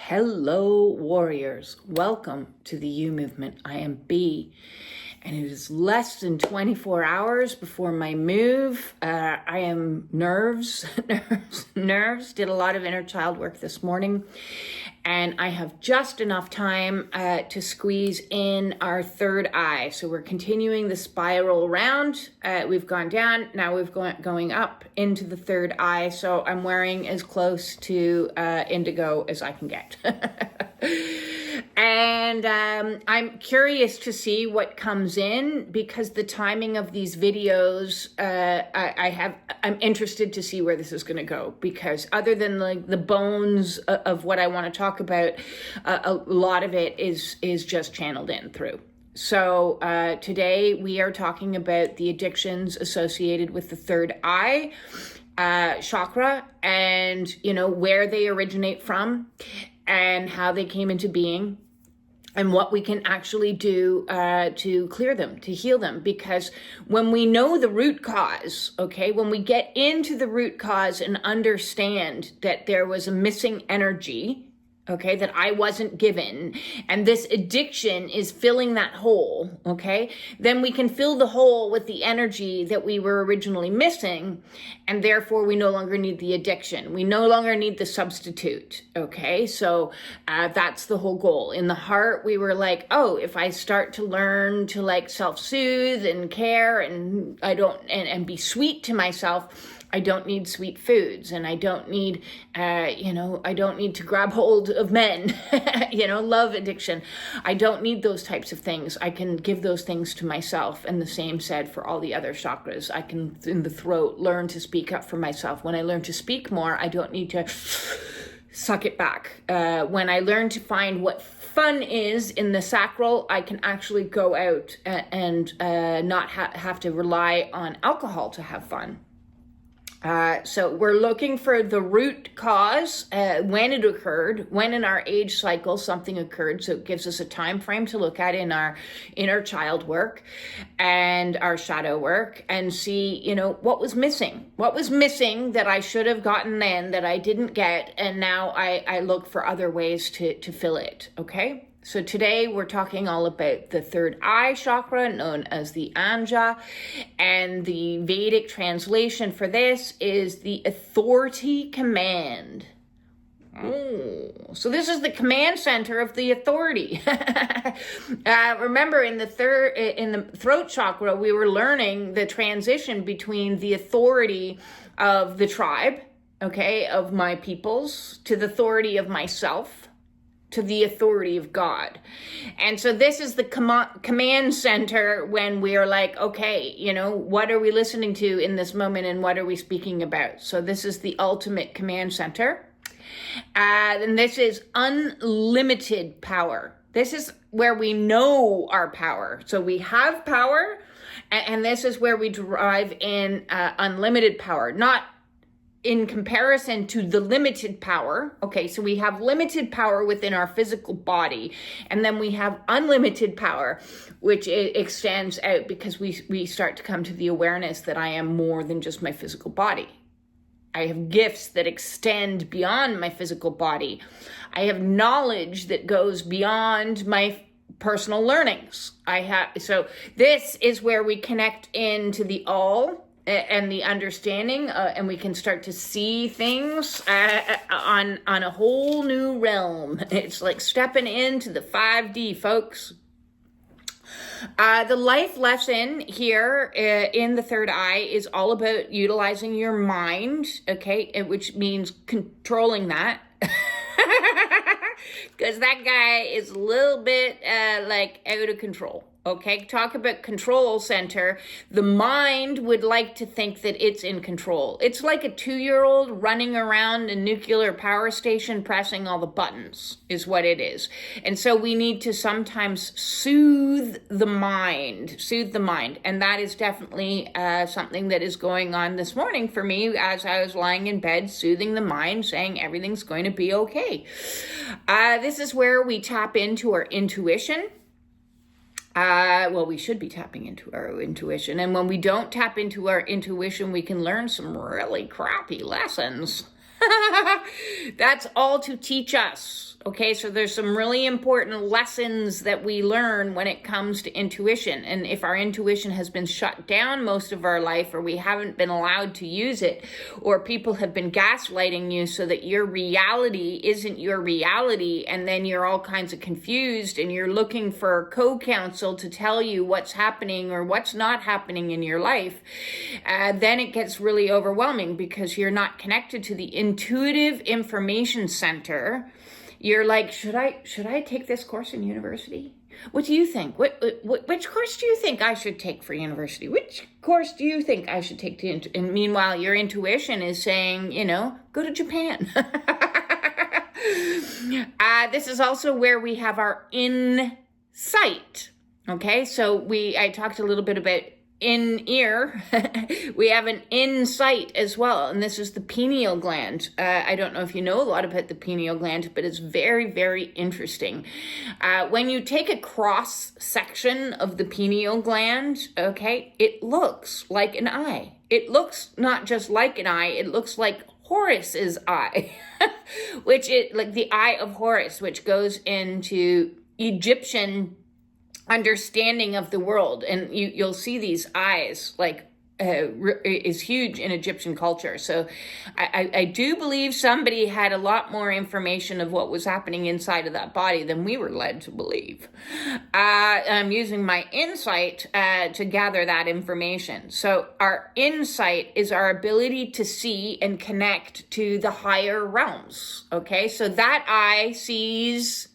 Hello, warriors. Welcome to the You Movement. I am B, and it is less than 24 hours before my move. I am nerves. Did a lot of inner child work this morning, and I have just enough time to squeeze in our third eye. So we're continuing the spiral around. We've gone down, now we've going up into the third eye. So I'm wearing as close to indigo as I can get. And I'm curious to see what comes in, because the timing of these videos, I'm interested to see where this is going to go, because other than like the bones of what I want to talk about, a lot of it is just channeled in through. So today we are talking about the addictions associated with the third eye chakra, and where they originate from and how they came into being, and what we can actually do to clear them, to heal them. Because when we know the root cause, okay, when we get into the root cause and understand that there was a missing energy, okay, that I wasn't given, and this addiction is filling that hole, okay, then we can fill the hole with the energy that we were originally missing, and therefore we no longer need the addiction. We no longer need the substitute, okay? So that's the whole goal. In the heart, we were like, oh, if I start to learn to like self-soothe and care and and be sweet to myself, I don't need sweet foods, and I don't need, I don't need to grab hold of men, love addiction. I don't need those types of things. I can give those things to myself. And the same said for all the other chakras. I can, in the throat, learn to speak up for myself. When I learn to speak more, I don't need to suck it back. When I learn to find what fun is in the sacral, I can actually go out and not have to rely on alcohol to have fun. So we're looking for the root cause, when it occurred, when in our age cycle something occurred. So it gives us a time frame to look at in our inner child work and our shadow work, and see, what was missing. What was missing that I should have gotten then that I didn't get, and now I look for other ways to fill it, okay? So today we're talking all about the third eye chakra, known as the Anja, and the Vedic translation for this is the authority command. Oh, so this is the command center of the authority. Remember, in the throat chakra, we were learning the transition between the authority of the tribe, okay, of my peoples, to the authority of myself, to the authority of God. And so this is the command center when we are like, okay, what are we listening to in this moment, and what are we speaking about? So this is the ultimate command center. And this is unlimited power. This is where we know our power. So we have power, and this is where we derive in unlimited power, not in comparison to the limited power. Okay, so we have limited power within our physical body, and then we have unlimited power, which extends out, because we start to come to the awareness that I am more than just my physical body. I have gifts that extend beyond my physical body. I have knowledge that goes beyond my personal learnings. So this is where we connect into the all and the understanding, and we can start to see things on a whole new realm. It's like stepping into the 5D, folks. The life lesson here in the third eye is all about utilizing your mind, okay, which means controlling that. Because that guy is a little bit like out of control. Okay, talk about control center. The mind would like to think that it's in control. It's like a 2-year-old running around a nuclear power station pressing all the buttons is what it is. And so we need to sometimes soothe the mind. And that is definitely something that is going on this morning for me as I was lying in bed, soothing the mind, saying everything's going to be okay. This is where we tap into our intuition. We should be tapping into our intuition. And when we don't tap into our intuition, we can learn some really crappy lessons. That's all to teach us. Okay, so there's some really important lessons that we learn when it comes to intuition. And if our intuition has been shut down most of our life, or we haven't been allowed to use it, or people have been gaslighting you so that your reality isn't your reality, and then you're all kinds of confused and you're looking for co-counsel to tell you what's happening or what's not happening in your life, then it gets really overwhelming because you're not connected to the intuitive information center. You're like, should I take this course in university? What do you think? Which course do you think I should take for university? Which course do you think I should take to? And meanwhile, your intuition is saying, go to Japan. This is also where we have our insight. Okay, so I talked a little bit about in ear. We have an insight as well, and this is the pineal gland. I don't know if you know a lot about the pineal gland, but it's very, very interesting. When you take a cross section of the pineal gland, okay, it looks like an eye. It looks not just like an eye, it looks like Horus's eye, like the eye of Horus, which goes into Egyptian understanding of the world. And you'll see these eyes is huge in Egyptian culture. So I do believe somebody had a lot more information of what was happening inside of that body than we were led to believe. I'm using my insight to gather that information. So our insight is our ability to see and connect to the higher realms. Okay, so that eye sees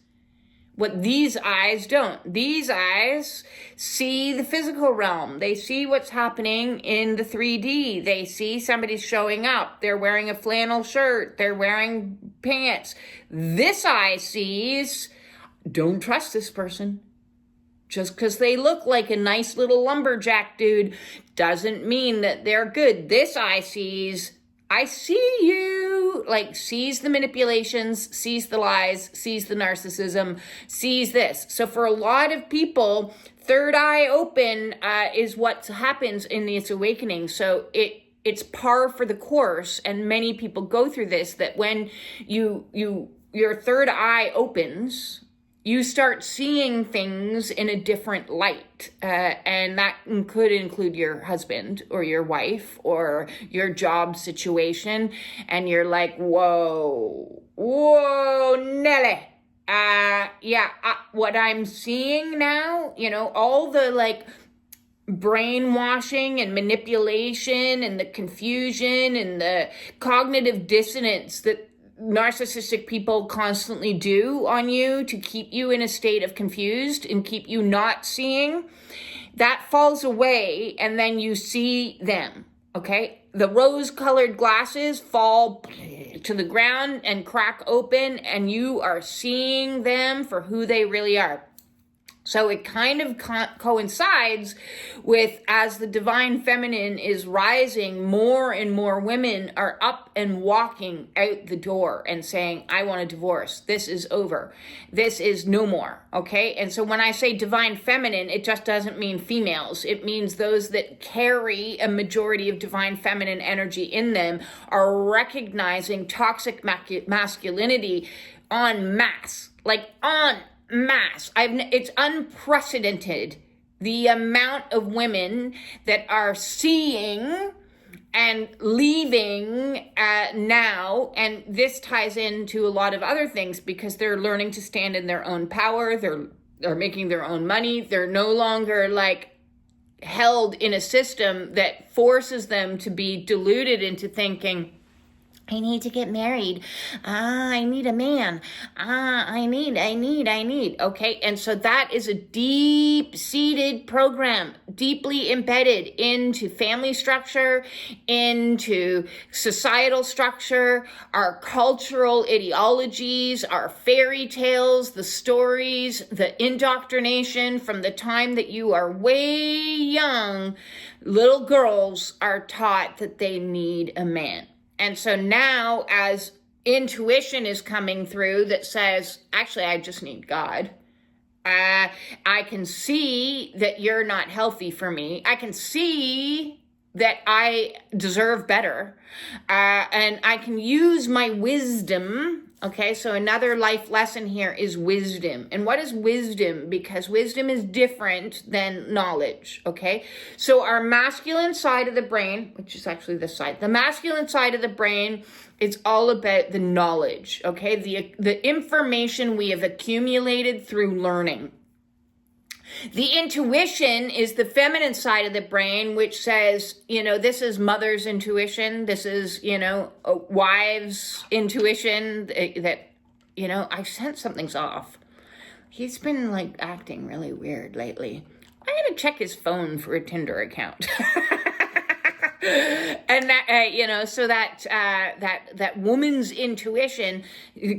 what these eyes don't. These eyes see the physical realm. They see what's happening in the 3D. They see somebody showing up. They're wearing a flannel shirt. They're wearing pants. This eye sees, don't trust this person. Just because they look like a nice little lumberjack dude doesn't mean that they're good. This eye sees, I see you, sees the manipulations, sees the lies, sees the narcissism, sees this. So for a lot of people, third eye open is what happens in this awakening. So it's par for the course, and many people go through this, that when your third eye opens, you start seeing things in a different light. And that could include your husband or your wife or your job situation. And you're like, whoa, Nelly. What I'm seeing now, all the brainwashing and manipulation and the confusion and the cognitive dissonance that narcissistic people constantly do on you to keep you in a state of confused and keep you not seeing, that falls away, and then you see them, okay? The rose-colored glasses fall to the ground and crack open, and you are seeing them for who they really are. So it kind of coincides with, as the divine feminine is rising, more and more women are up and walking out the door and saying, I want a divorce. This is over. This is no more. Okay. And so when I say divine feminine, it just doesn't mean females. It means those that carry a majority of divine feminine energy in them are recognizing toxic masculinity en masse, it's unprecedented, the amount of women that are seeing and leaving now. And this ties into a lot of other things because they're learning to stand in their own power. They're making their own money. They're no longer held in a system that forces them to be deluded into thinking, I need to get married. I need a man. I need. Okay. And so that is a deep-seated program, deeply embedded into family structure, into societal structure, our cultural ideologies, our fairy tales, the stories, the indoctrination from the time that you are way young. Little girls are taught that they need a man. And so now, as intuition is coming through that says, actually, I just need God. I can see that you're not healthy for me. I can see that I deserve better, and I can use my wisdom. Okay, so another life lesson here is wisdom. And what is wisdom? Because wisdom is different than knowledge, okay? So our masculine side of the brain, which is actually this side, the masculine side of the brain, it's all about the knowledge, okay? The information we have accumulated through learning. The intuition is the feminine side of the brain, which says, this is mother's intuition. This is, a wife's intuition that, I sense something's off. He's been acting really weird lately. I'm going to check his phone for a Tinder account. And that, so that woman's intuition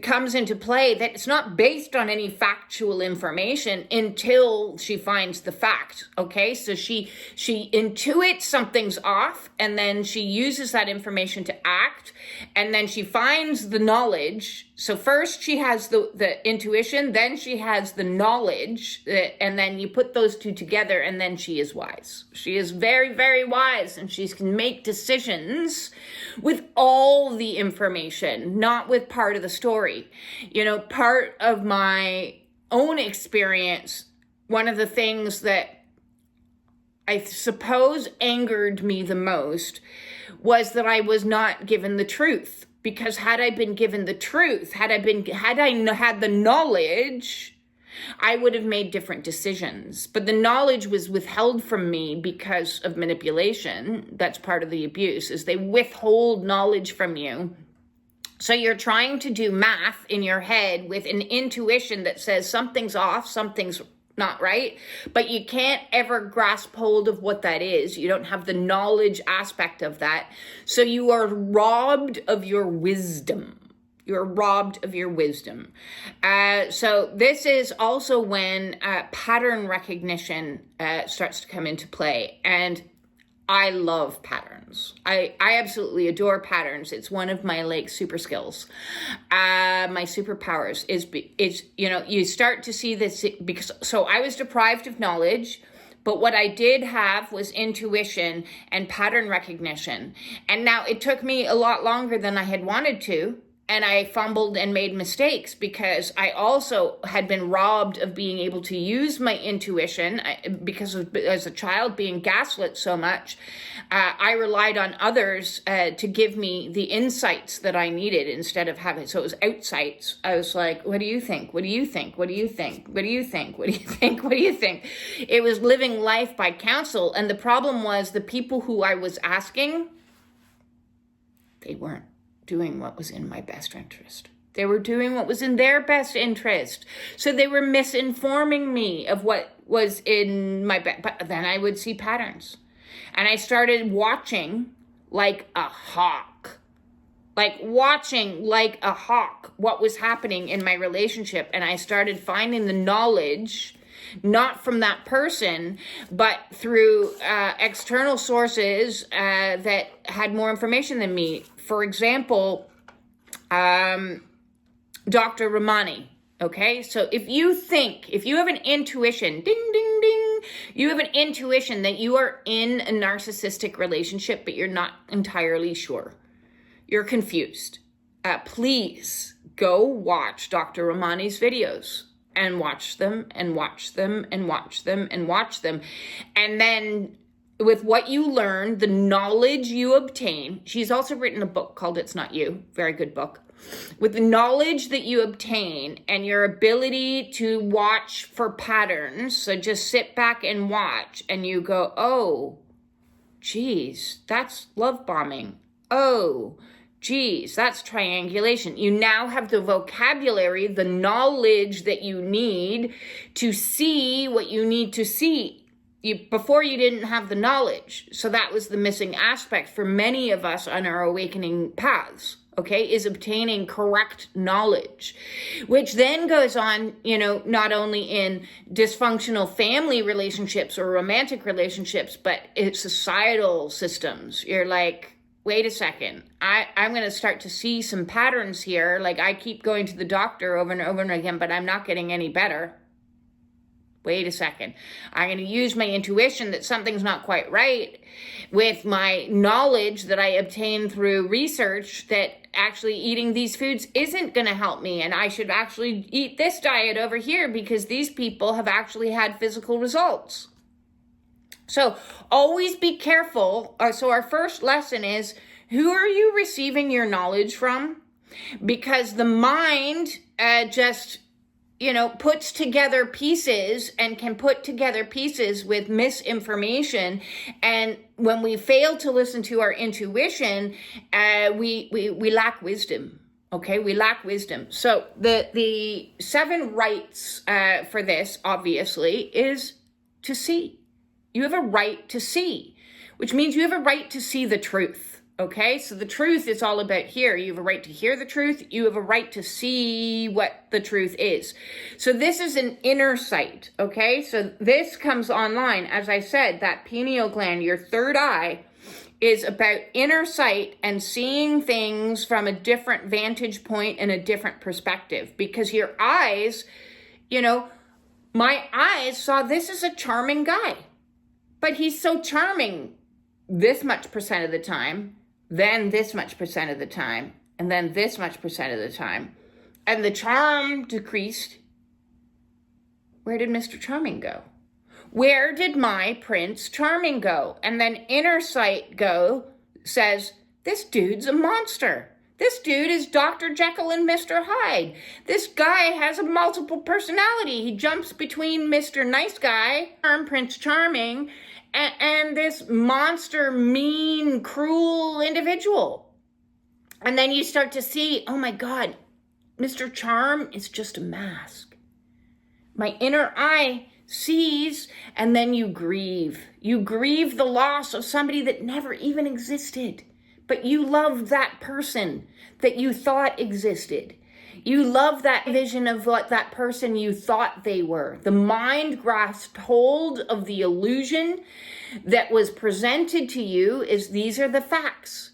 comes into play, that it's not based on any factual information until she finds the fact. Okay. So she intuits something's off, and then she uses that information to act, and then she finds the knowledge. So first she has the intuition, then she has the knowledge, and then you put those two together, and then she is wise. She is very, very wise, and she can make decisions with all the information, not with part of the story. Part of my own experience, one of the things that I suppose angered me the most was that I was not given the truth. Because had I been given the truth, had I had the knowledge, I would have made different decisions. But the knowledge was withheld from me because of manipulation. That's part of the abuse, is they withhold knowledge from you. So you're trying to do math in your head with an intuition that says something's off, something's not right, but you can't ever grasp hold of what that is. You don't have the knowledge aspect of that. So you are robbed of your wisdom. You're robbed of your wisdom. So this is also when pattern recognition starts to come into play. And I love patterns. I absolutely adore patterns. It's one of my super skills. My superpowers is you start to see this so I was deprived of knowledge, but what I did have was intuition and pattern recognition. And now it took me a lot longer than I had wanted to. And I fumbled and made mistakes because I also had been robbed of being able to use my intuition because as a child being gaslit so much. I relied on others to give me the insights that I needed instead of having, so it was outsights. I was like, what do you think? What do you think? What do you think? What do you think? What do you think? What do you think? It was living life by counsel. And the problem was the people who I was asking, they weren't doing what was in my best interest. They were doing what was in their best interest. So they were misinforming me of what was in my best. But then I would see patterns. And I started watching like a hawk. Watching like a hawk what was happening in my relationship. And I started finding the knowledge, not from that person, but through external sources that had more information than me. For example, Dr. Ramani, okay? So if you have an intuition, ding, ding, ding, you have an intuition that you are in a narcissistic relationship, but you're not entirely sure. You're confused. Please go watch Dr. Ramani's videos and watch them and watch them and watch them and watch them. And then with what you learn, the knowledge you obtain, she's also written a book called It's Not You, very good book. With the knowledge that you obtain and your ability to watch for patterns, so just sit back and watch and you go, oh, geez, that's love bombing. Oh, geez, that's triangulation. You now have the vocabulary, the knowledge that you need to see what you need to see. Before you didn't have the knowledge. So that was the missing aspect for many of us on our awakening paths, okay, is obtaining correct knowledge, which then goes on, not only in dysfunctional family relationships or romantic relationships, but it's societal systems. You're like, wait a second, I'm going to start to see some patterns here. I keep going to the doctor over and over and again, but I'm not getting any better. wait a second. I'm going to use my intuition that something's not quite right with my knowledge that I obtained through research that actually eating these foods isn't going to help me. And I should actually eat this diet over here because these people have actually had physical results. So always be careful. So our first lesson is, who are you receiving your knowledge from? Because the mind just puts together pieces and can put together pieces with misinformation. And when we fail to listen to our intuition, we lack wisdom. Okay, we lack wisdom. So the 7 rights for this, obviously, is to see. You have a right to see, which means you have a right to see the truth. Okay, so the truth is all about here. You have a right to hear the truth. You have a right to see what the truth is. So this is an inner sight. Okay, so this comes online. As I said, that pineal gland, your third eye, is about inner sight and seeing things from a different vantage point and a different perspective. Because your eyes, my eyes saw this as a charming guy, but he's so charming this much percent of the time, then this much percent of the time, and then this much percent of the time. And the charm decreased. Where did Mr. Charming go? Where did my Prince Charming go? And then inner sight says, this dude's a monster. This dude is Dr. Jekyll and Mr. Hyde. This guy has a multiple personality. He jumps between Mr. Nice Guy, Prince Charming, and this monster, mean, cruel individual. And then you start to see, oh my God, Mr. Charm is just a mask. My inner eye sees, and then you grieve. You grieve the loss of somebody that never even existed. But you love that person that you thought existed. You love that vision of what that person you thought they were. The mind grasped hold of the illusion that was presented to you as these are the facts.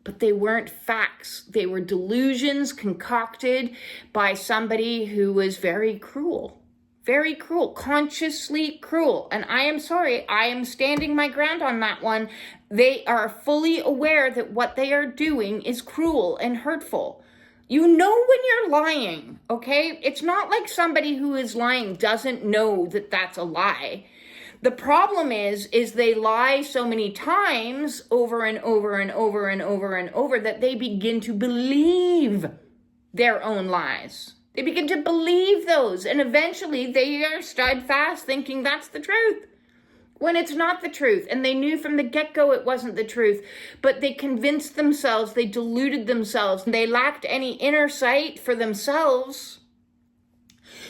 But they weren't facts. They were delusions concocted by somebody who was very cruel. Very cruel, consciously cruel. And I am sorry, I am standing my ground on that one. They are fully aware that what they are doing is cruel and hurtful. You know when you're lying, okay? It's not like somebody who is lying doesn't know that that's a lie. The problem is they lie so many times over and over and over and over and over that they begin to believe their own lies. They begin to believe those, and eventually they are steadfast thinking that's the truth, when it's not the truth. And they knew from the get-go it wasn't the truth, but they convinced themselves, they deluded themselves, and they lacked any inner sight for themselves,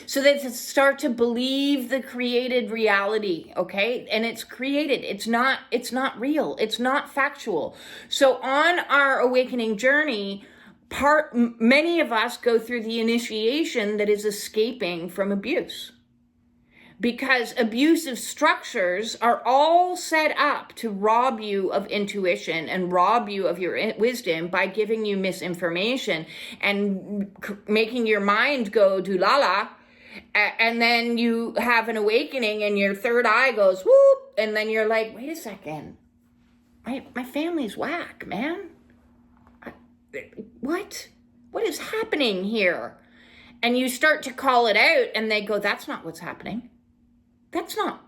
so they start to believe the created reality, okay? And it's created. It's not real. It's not factual. So on our awakening journey, many of us go through the initiation that is escaping from abuse, because abusive structures are all set up to rob you of intuition and rob you of your wisdom by giving you misinformation and making your mind go doolala, and then you have an awakening and your third eye goes whoop, and then you're like, wait a second, my family's whack, man. What is happening here? And you start to call it out, and they go, that's not what's happening. That's not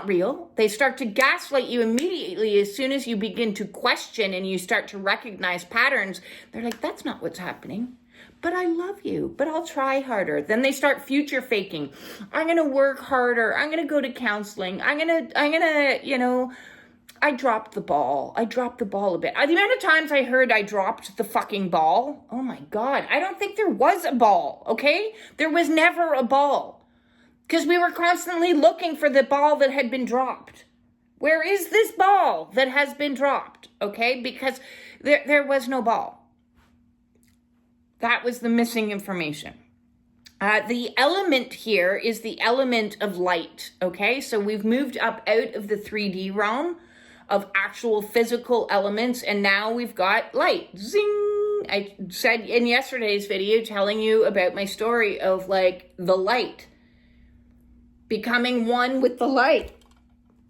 real. They start to gaslight you immediately as soon as you begin to question and you start to recognize patterns. They're like, that's not what's happening. But I love you, but I'll try harder. Then they start future faking. I'm going to work harder. I'm going to go to counseling. I'm going to, I dropped the ball. I dropped the ball a bit. The amount of times I heard I dropped the fucking ball, oh my God, I don't think there was a ball, okay? There was never a ball, because we were constantly looking for the ball that had been dropped. Where is this ball that has been dropped, okay? Because there was no ball. That was the missing information. The element here is the element of light, okay? So we've moved up out of the 3D realm of actual physical elements, and now we've got light. Zing! I said in yesterday's video telling you about my story of like the light. becoming one with the light.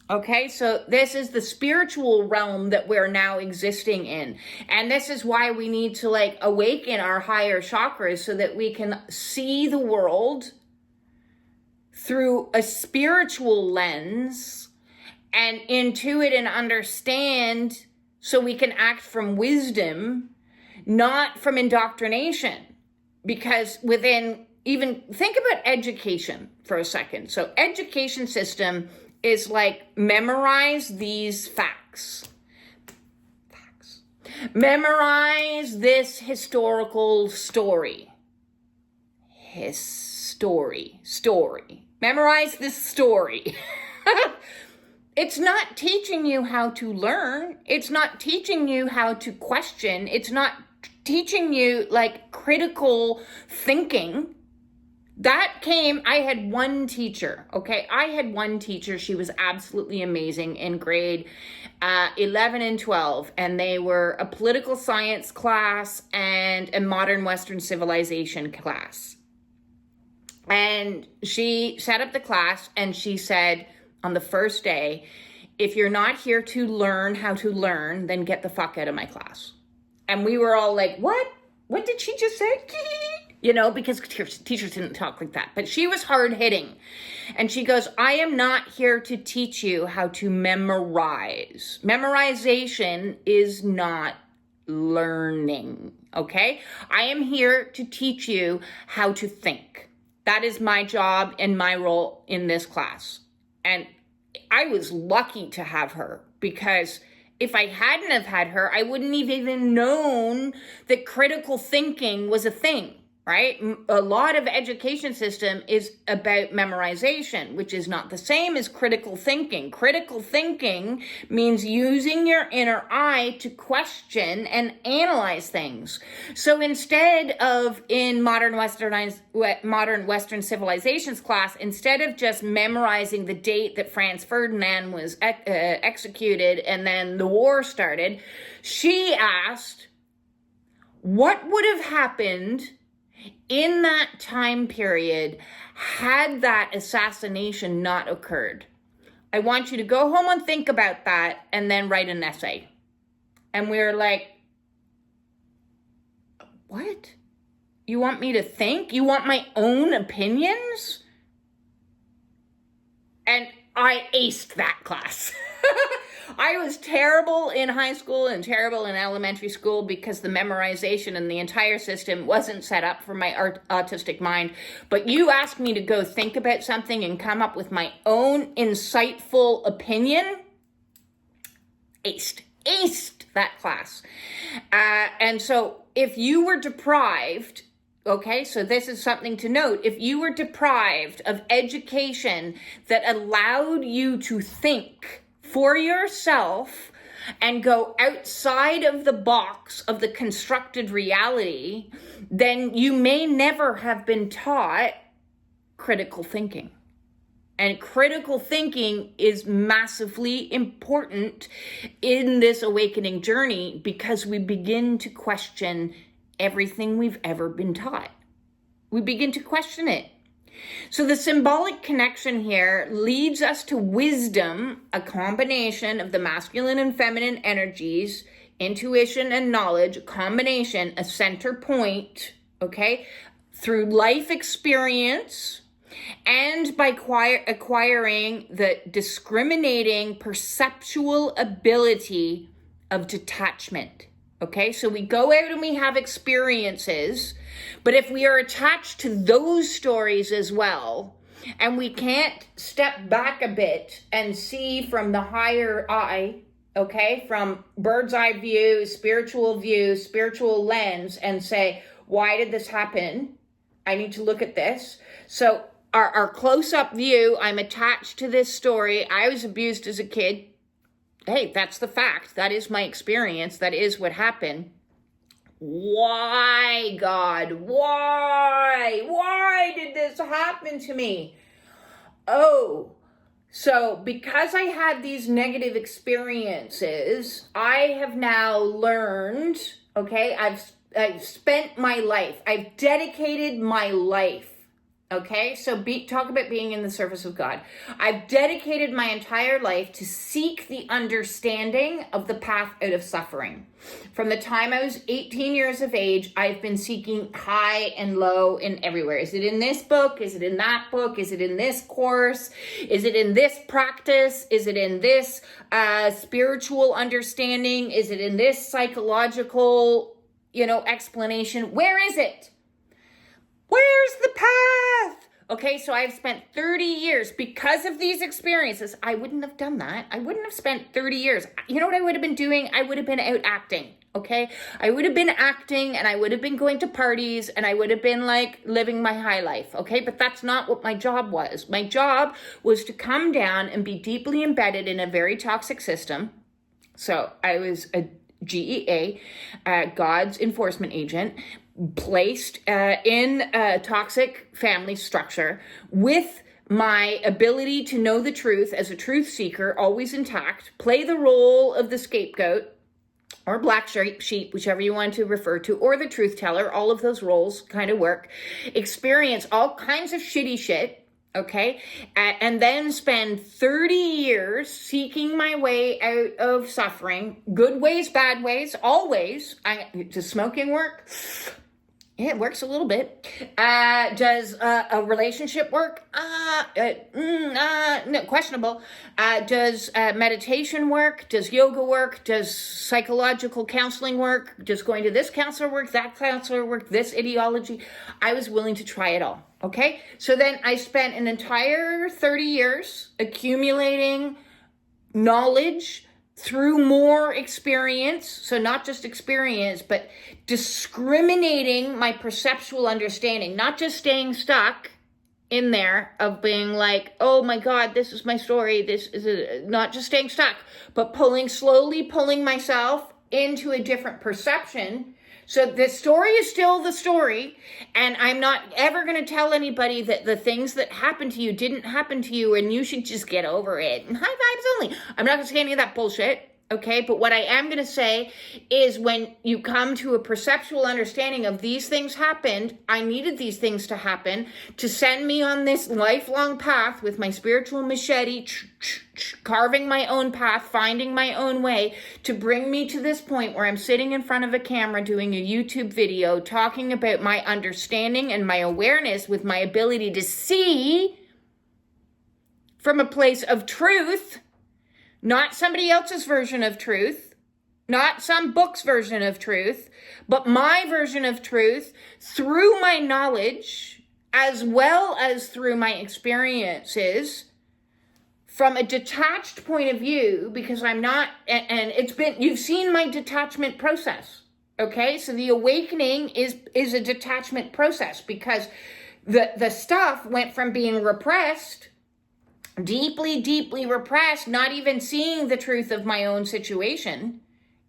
Okay, so this is the spiritual realm that we're now existing in. And this is why we need to like awaken our higher chakras so that we can see the world through a spiritual lens and intuit and understand, so we can act from wisdom, not from indoctrination. Because within, even think about education for a second. So education system is like, memorize these facts. Memorize this historical story. Story. Memorize this story. It's not teaching you how to learn. It's not teaching you how to question. It's not teaching you like critical thinking. I had one teacher, okay? I had one teacher. She was absolutely amazing in grade 11 and 12. And they were a political science class and a modern Western civilization class. And she set up the class and she said on the first day, if you're not here to learn how to learn, then get the fuck out of my class. And we were all like, what? What did she just say? You know, because teachers didn't talk like that. But she was hard hitting. And she goes, I am not here to teach you how to memorize. Memorization is not learning, okay? I am here to teach you how to think. That is my job and my role in this class. And I was lucky to have her, because if I hadn't have had her, I wouldn't have even known that critical thinking was a thing, right? A lot of education system is about memorization, which is not the same as critical thinking. Critical thinking means using your inner eye to question and analyze things. So instead of in modern Western civilizations class, instead of just memorizing the date that Franz Ferdinand was executed and then the war started, she asked, what would have happened in that time period had that assassination not occurred? I want you to go home and think about that and then write an essay. And we were like, what? You want me to think? You want my own opinions? And I aced that class. I was terrible in high school and terrible in elementary school because the memorization and the entire system wasn't set up for my autistic mind. But you asked me to go think about something and come up with my own insightful opinion. Aced that class. And so if you were deprived, okay, so this is something to note. If you were deprived of education that allowed you to think for yourself and go outside of the box of the constructed reality, then you may never have been taught critical thinking. And critical thinking is massively important in this awakening journey, because we begin to question everything we've ever been taught. We begin to question it. So the symbolic connection here leads us to wisdom, a combination of the masculine and feminine energies, intuition and knowledge, a combination, a center point, okay, through life experience and by acquiring the discriminating perceptual ability of detachment. Okay, so we go out and we have experiences, but if we are attached to those stories as well, and we can't step back a bit and see from the higher eye, okay, from bird's eye view, spiritual lens, and say, why did this happen? I need to look at this. So our close-up view, I'm attached to this story. I was abused as a kid. Hey, that's the fact. That is my experience. That is what happened. Why, God? Why? Why did this happen to me? Oh, so because I had these negative experiences, I have now learned, okay, I've spent my life, I've dedicated my life, Okay, so talk about being in the service of God. I've dedicated my entire life to seek the understanding of the path out of suffering. From the time I was 18 years of age, I've been seeking high and low and everywhere. Is it in this book? Is it in that book? Is it in this course? Is it in this practice? Is it in this spiritual understanding? Is it in this psychological, explanation? Where is it? Where's the path? Okay, so I've spent 30 years because of these experiences. I wouldn't have done that. I wouldn't have spent 30 years. You know what I would have been doing? I would have been out acting, okay? I would have been acting, and I would have been going to parties, and I would have been like living my high life, okay? But that's not what my job was. My job was to come down and be deeply embedded in a very toxic system. So I was a GEA, God's enforcement agent, placed in a toxic family structure with my ability to know the truth as a truth seeker, always intact, play the role of the scapegoat or black sheep, whichever you want to refer to, or the truth teller. All of those roles kind of work. Experience all kinds of shitty shit. Okay, and then spend 30 years seeking my way out of suffering, good ways, bad ways, always. Does smoking work? Yeah, it works a little bit. Does a relationship work? No, questionable. Does meditation work? Does yoga work? Does psychological counseling work? Does going to this counselor work? That counselor work? This ideology? I was willing to try it all. Okay, so then I spent an entire 30 years accumulating knowledge through more experience. So not just experience, but discriminating my perceptual understanding, not just staying stuck in there of being like, oh my God, this is my story. This is not just staying stuck, but slowly pulling myself into a different perception. So the story is still the story, and I'm not ever going to tell anybody that the things that happened to you didn't happen to you and you should just get over it. And high vibes only. I'm not going to say any of that bullshit, okay? But what I am going to say is when you come to a perceptual understanding of these things happened, I needed these things to happen to send me on this lifelong path with my spiritual machete, carving my own path, finding my own way, to bring me to this point where I'm sitting in front of a camera doing a YouTube video talking about my understanding and my awareness with my ability to see from a place of truth, not somebody else's version of truth, not some book's version of truth, but my version of truth through my knowledge as well as through my experiences, from a detached point of view, because I'm not, and you've seen my detachment process, okay? So the awakening is a detachment process, because the stuff went from being repressed, deeply, deeply repressed, not even seeing the truth of my own situation.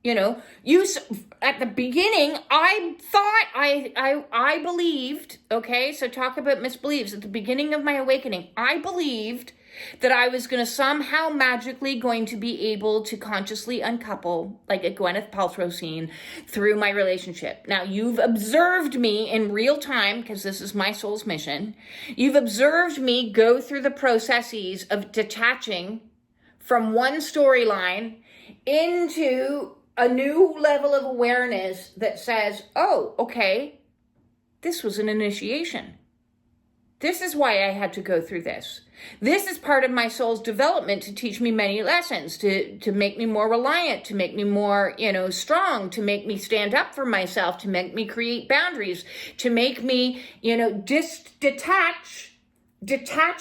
At the beginning, I thought, I believed, okay? So talk about misbeliefs. At the beginning of my awakening, I believed that I was going to somehow magically going to be able to consciously uncouple, like a Gwyneth Paltrow scene, through my relationship. Now, you've observed me in real time, because this is my soul's mission. You've observed me go through the processes of detaching from one storyline into a new level of awareness that says, oh, okay, this was an initiation. This is why I had to go through this. This is part of my soul's development to teach me many lessons, to make me more reliant, to make me more, strong, to make me stand up for myself, to make me create boundaries, to make me, detach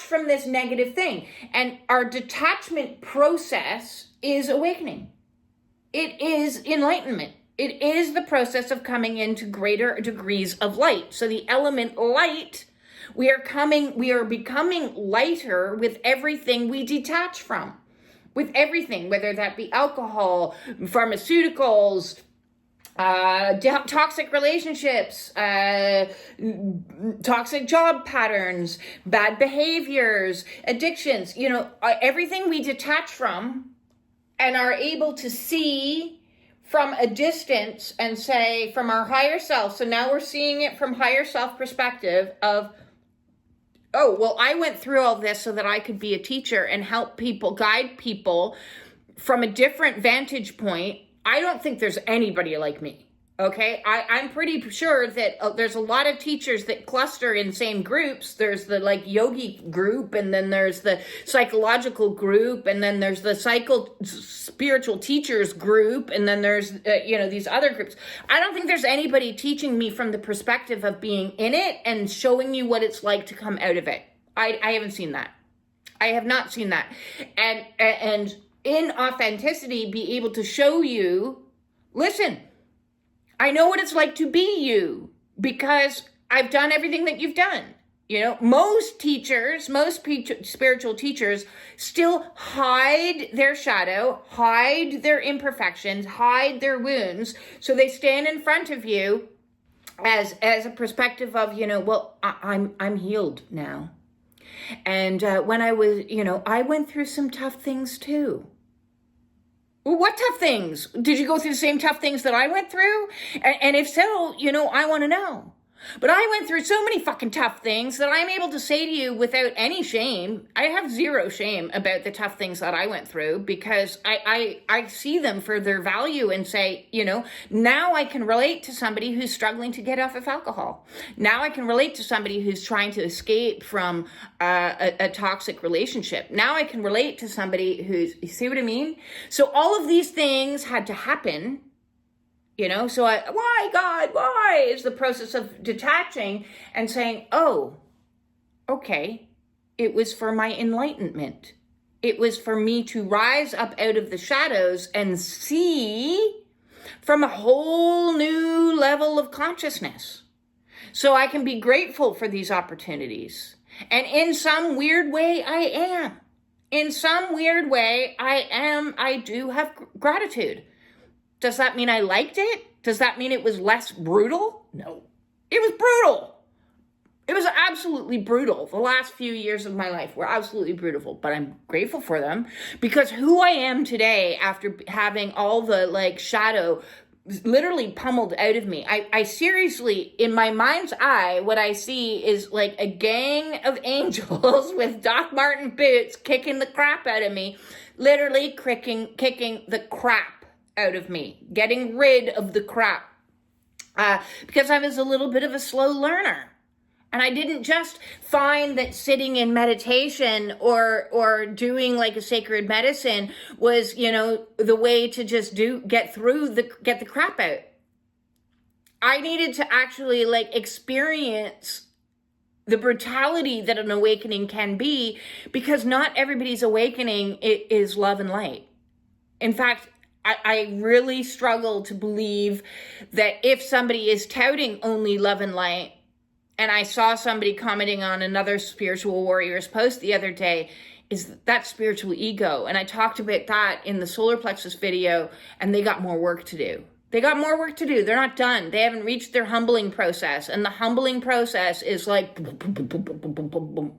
from this negative thing. And our detachment process is awakening. It is enlightenment. It is the process of coming into greater degrees of light. So the element light, we are becoming lighter with everything we detach from. With everything, whether that be alcohol, pharmaceuticals, toxic relationships, toxic job patterns, bad behaviors, addictions, everything we detach from and are able to see from a distance and say from our higher self. So now we're seeing it from higher self perspective of oh, well, I went through all this so that I could be a teacher and help people, guide people from a different vantage point. I don't think there's anybody like me. Okay, I'm pretty sure that there's a lot of teachers that cluster in same groups. There's the like yogi group, and then there's the psychological group, and then there's the spiritual teachers group, and then there's these other groups. I don't think there's anybody teaching me from the perspective of being in it and showing you what it's like to come out of it. I haven't seen that. I have not seen that, and in authenticity, be able to show you, listen, I know what it's like to be you because I've done everything that you've done. Most teachers, spiritual teachers still hide their shadow, hide their imperfections, hide their wounds. So they stand in front of you as a perspective of, well, I'm healed now. And when I was, I went through some tough things too. Well, what tough things? Did you go through the same tough things that I went through? And if so, I want to know. But I went through so many fucking tough things that I'm able to say to you without any shame. I have zero shame about the tough things that I went through because I see them for their value and say, now I can relate to somebody who's struggling to get off of alcohol. Now I can relate to somebody who's trying to escape from a toxic relationship. Now I can relate to somebody who's, you see what I mean? So all of these things had to happen. So why, God, why is the process of detaching and saying, oh, okay, it was for my enlightenment. It was for me to rise up out of the shadows and see from a whole new level of consciousness. So I can be grateful for these opportunities. And in some weird way, I am. In some weird way, I do have gratitude. Does that mean I liked it? Does that mean it was less brutal? No. It was brutal. It was absolutely brutal. The last few years of my life were absolutely brutal, but I'm grateful for them because who I am today after having all the shadow literally pummeled out of me. I seriously, in my mind's eye, what I see is like a gang of angels with Doc Marten boots kicking the crap out of me, literally kicking the crap out of me, getting rid of the crap, because I was a little bit of a slow learner. And I didn't just find that sitting in meditation or doing like a sacred medicine was, the way to just get the crap out. I needed to actually experience the brutality that an awakening can be, because not everybody's awakening is love and light. In fact, I really struggle to believe that if somebody is touting only love and light, and I saw somebody commenting on another spiritual warrior's post the other day, is that spiritual ego. And I talked about that in the solar plexus video, and they got more work to do. They got more work to do. They're not done. They haven't reached their humbling process. And the humbling process is like boom, boom, boom, boom, boom, boom, boom, boom, boom,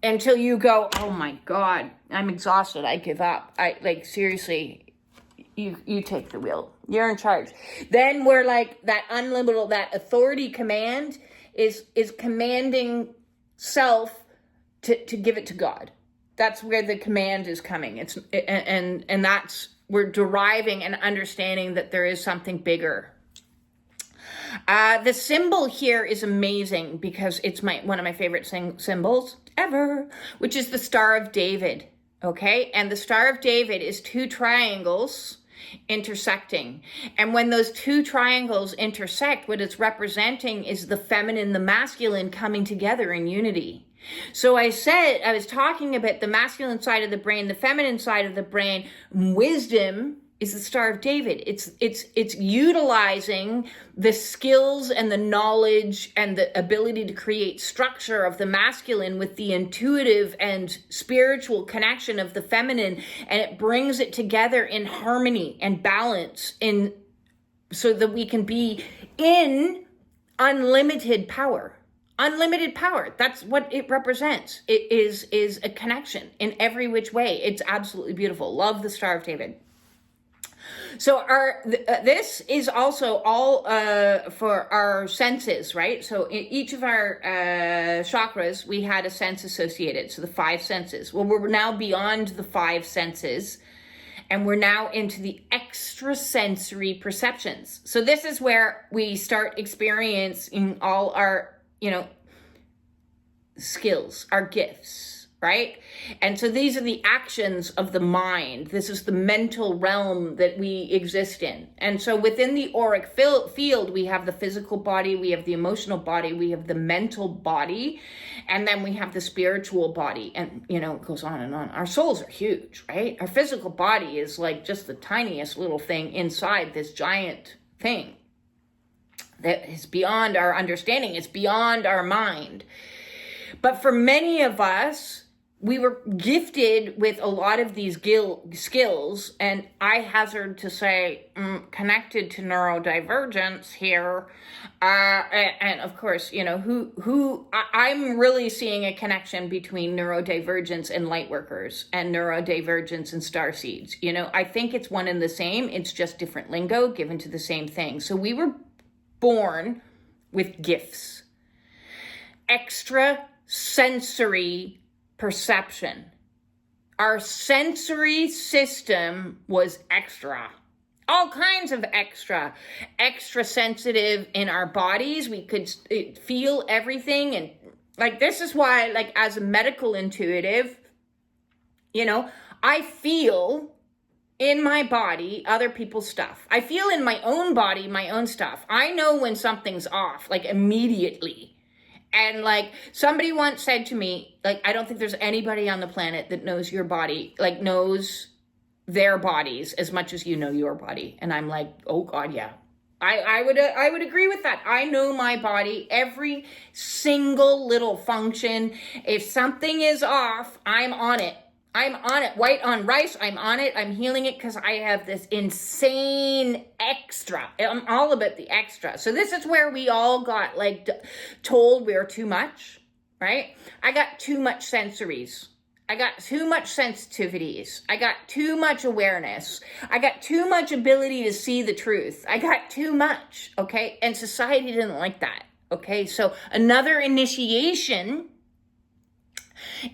until you go, oh my God, I'm exhausted. I give up. Seriously. You take the wheel. You're in charge. Then we're like that unlimited, that authority command is commanding self to give it to God. That's where the command is coming. And that's, we're deriving and understanding that there is something bigger. The symbol here is amazing because it's one of my favorite symbols ever, which is the Star of David. Okay. And the Star of David is two triangles intersecting. And when those two triangles intersect, what it's representing is the feminine, the masculine coming together in unity. So I was talking about the masculine side of the brain, the feminine side of the brain. Wisdom is the Star of David. It's utilizing the skills and the knowledge and the ability to create structure of the masculine with the intuitive and spiritual connection of the feminine, and it brings it together in harmony and balance so that we can be in unlimited power. Unlimited power. That's what it represents. It is a connection in every which way. It's absolutely beautiful. Love the Star of David. So this is also all for our senses, right? So in each of our chakras, we had a sense associated. So the 5 senses. Well, we're now beyond the 5 senses, and we're now into the extrasensory perceptions. So this is where we start experiencing all our, skills, our gifts, right? And so these are the actions of the mind. This is the mental realm that we exist in. And so within the auric field, we have the physical body, we have the emotional body, we have the mental body, and then we have the spiritual body. And, it goes on and on. Our souls are huge, right? Our physical body is like just the tiniest little thing inside this giant thing that is beyond our understanding. It's beyond our mind. But for many of us, we were gifted with a lot of these skills, and I hazard to say connected to neurodivergence here. And of course, I'm really seeing a connection between neurodivergence and light workers and neurodivergence and starseeds. I think it's one and the same. It's just different lingo given to the same thing. So we were born with gifts. Extra sensory perception. Our sensory system was extra. All kinds of extra sensitive in our bodies. We could feel everything. And this is why, as a medical intuitive, I feel in my body other people's stuff. I feel in my own body my own stuff. I know when something's off, immediately. And somebody once said to me, I don't think there's anybody on the planet that knows your body, knows their bodies as much as you know your body. And I'm like, oh God, yeah. I would agree with that. I know my body, every single little function. If something is off, I'm on it. I'm on it. White on rice, I'm on it. I'm healing it because I have this insane extra. I'm all about the extra. So this is where we all got told we're too much, right? I got too much sensories. I got too much sensitivities. I got too much awareness. I got too much ability to see the truth. I got too much, okay? And society didn't like that, okay? So another initiation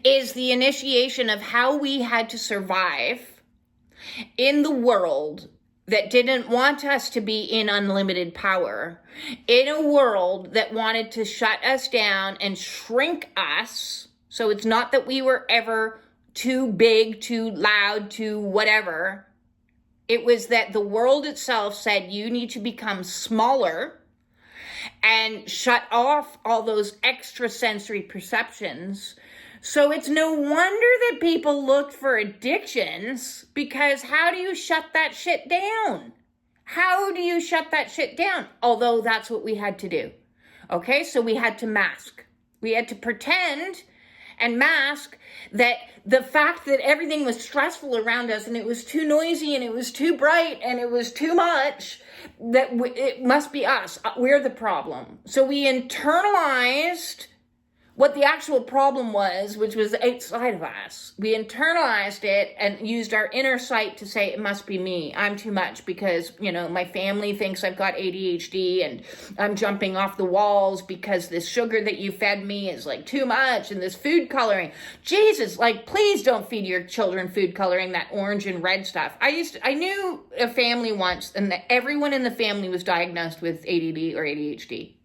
is the initiation of how we had to survive in the world that didn't want us to be in unlimited power, in a world that wanted to shut us down and shrink us. So it's not that we were ever too big, too loud, too whatever. It was that the world itself said you need to become smaller and shut off all those extrasensory perceptions. So it's no wonder that people looked for addictions, because how do you shut that shit down? How do you shut that shit down? Although that's what we had to do. Okay, so we had to mask. We had to pretend and mask that the fact that everything was stressful around us and it was too noisy and it was too bright and it was too much, that it must be us. We're the problem. So we internalized what the actual problem was, which was outside of us. We internalized it and used our inner sight to say, it must be me. I'm too much because, my family thinks I've got ADHD and I'm jumping off the walls because this sugar that you fed me is too much, and this food coloring. Jesus, please don't feed your children food coloring, that orange and red stuff. I knew a family once, and that everyone in the family was diagnosed with ADD or ADHD.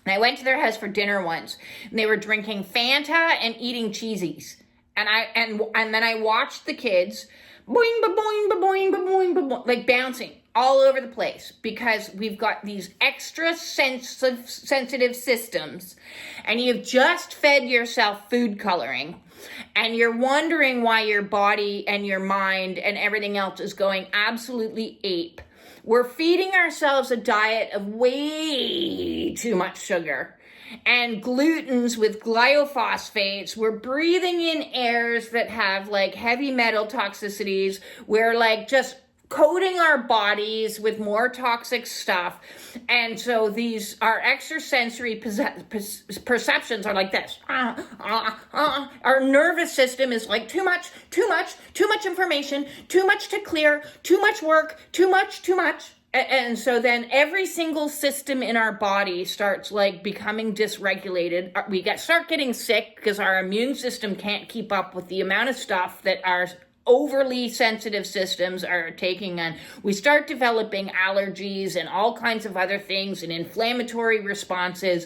And I went to their house for dinner once, and they were drinking Fanta and eating cheesies. And then I watched the kids boing, ba-boing, ba-boing, ba-boing, ba-boing, bouncing all over the place, because we've got these extra sensitive systems, and you've just fed yourself food coloring, and you're wondering why your body and your mind and everything else is going absolutely ape. We're feeding ourselves a diet of way too much sugar and glutens with glyphosates. We're breathing in airs that have heavy metal toxicities. We're just coating our bodies with more toxic stuff. And so our extrasensory perceptions are like this. Our nervous system is like too much information, too much to clear, too much work, too much. And so then every single system in our body starts like becoming dysregulated. We start getting sick because our immune system can't keep up with the amount of stuff that our overly sensitive systems are taking on. We start developing allergies and all kinds of other things and inflammatory responses.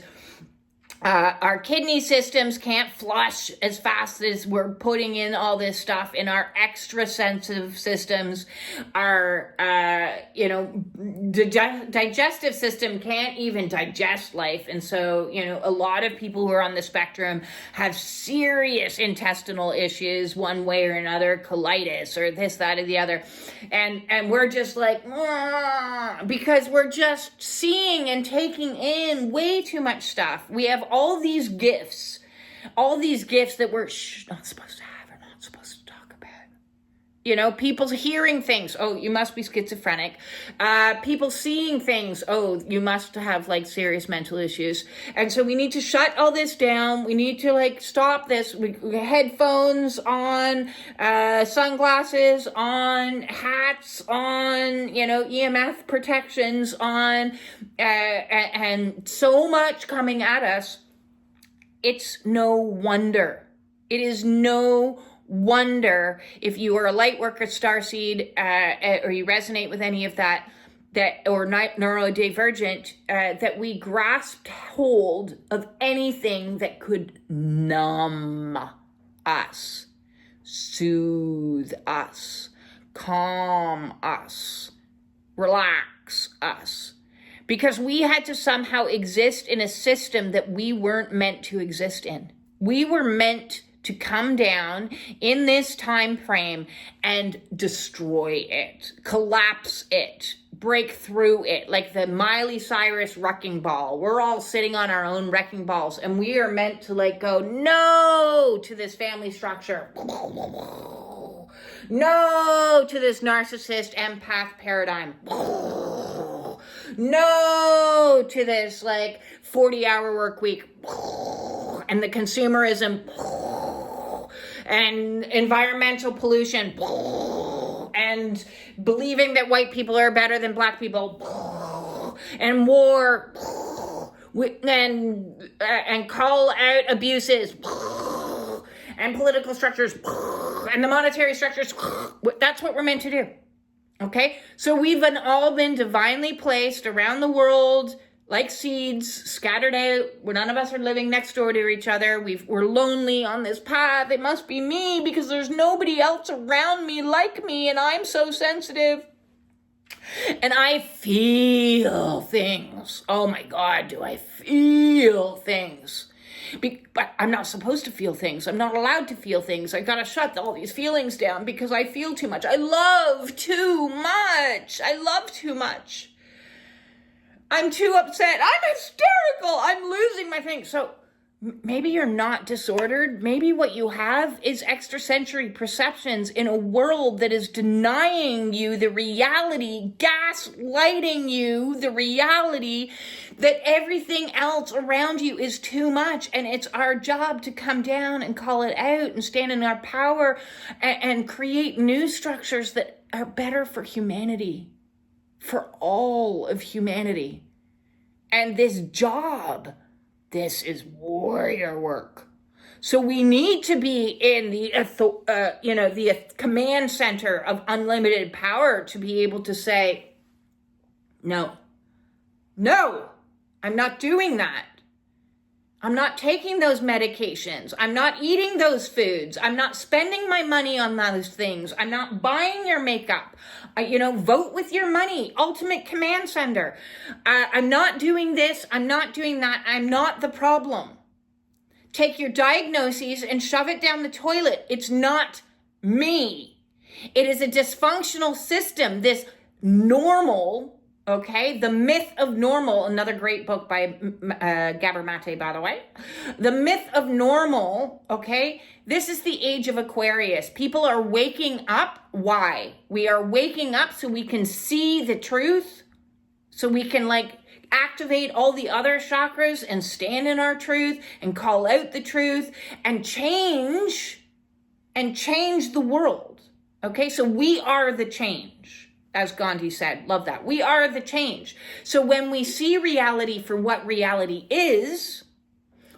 Our kidney systems can't flush as fast as we're putting in all this stuff in our extra sensitive systems. Our, digestive system can't even digest life. And so, a lot of people who are on the spectrum have serious intestinal issues one way or another, colitis or this, that, or the other. And we're just like, because we're just seeing and taking in way too much stuff. We have all these gifts that we're not supposed to have or not supposed to talk about. People hearing things. Oh, you must be schizophrenic. People seeing things. Oh, you must have like serious mental issues. And so we need to shut all this down. We need to like stop this. We headphones on, sunglasses on, hats on, EMF protections on, and so much coming at us. It's no wonder. It is no wonder if you are a light worker, starseed, or you resonate with any of that or neurodivergent, that we grasped hold of anything that could numb us, soothe us, calm us, relax us. Because we had to somehow exist in a system that we weren't meant to exist in. We were meant to come down in this time frame and destroy it, collapse it, break through it, like the Miley Cyrus wrecking ball. We're all sitting on our own wrecking balls, and we are meant to like go no to this family structure. No to this narcissist empath paradigm. No to this like 40-hour work week and the consumerism and environmental pollution and believing that white people are better than black people and war and call out abuses and political structures and the monetary structures. That's what we're meant to do. Okay, so we've all been divinely placed around the world like seeds scattered out, where none of us are living next door to each other. We're lonely on this path. It must be me because there's nobody else around me like me, and I'm so sensitive. And I feel things. Oh my God, do I feel things? But I'm not supposed to feel things. I'm not allowed to feel things. I gotta shut all these feelings down because I feel too much. I love too much. I'm too upset. I'm hysterical. I'm losing my thing. So maybe you're not disordered. Maybe what you have is extrasensory perceptions in a world that is denying you the reality, gaslighting you the reality that everything else around you is too much. And it's our job to come down and call it out and stand in our power and create new structures that are better for humanity, for all of humanity. And this is warrior work. So we need to be in the command center of unlimited power to be able to say, no, I'm not doing that. I'm not taking those medications. I'm not eating those foods. I'm not spending my money on those things. I'm not buying your makeup. Vote with your money. Ultimate command center. I'm not doing this. I'm not doing that. I'm not the problem. Take your diagnoses and shove it down the toilet. It's not me. It is a dysfunctional system. This normal. Okay, The Myth of Normal, another great book by Gabor Mate, by the way. The Myth of Normal, okay? This is the age of Aquarius. People are waking up. Why? We are waking up so we can see the truth, so we can activate all the other chakras and stand in our truth and call out the truth and change the world. Okay, so we are the change, as Gandhi said. Love that. We are the change. So when we see reality for what reality is,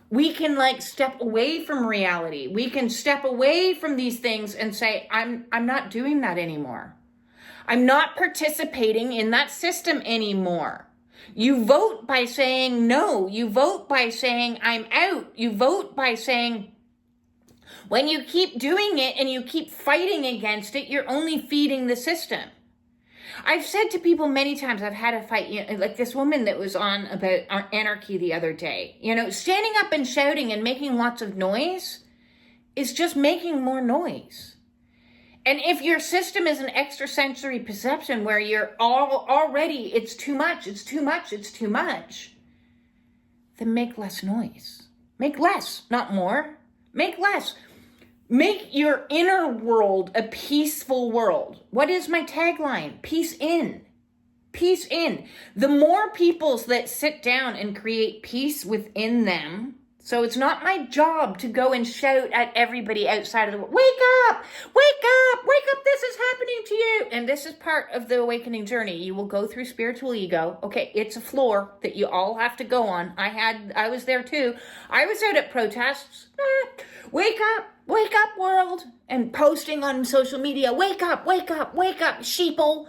we can like step away from reality. We can step away from these things and say, I'm not doing that anymore. I'm not participating in that system anymore. You vote by saying no. You vote by saying I'm out. You vote by saying, when you keep doing it and you keep fighting against it, you're only feeding the system. I've said to people many times, I've had a fight, like this woman that was on about anarchy the other day, standing up and shouting and making lots of noise is just making more noise. And if your system is an extrasensory perception where you're already, it's too much, then make less noise. Make less, not more. Make less. Make your inner world a peaceful world. What is my tagline? Peace in. Peace in. The more peoples that sit down and create peace within them, so it's not my job to go and shout at everybody outside of the world, wake up, this is happening to you. And this is part of the awakening journey. You will go through spiritual ego. Okay, it's a floor that you all have to go on. I was there too. I was out at protests. Wake up world, and posting on social media, wake up, sheeple.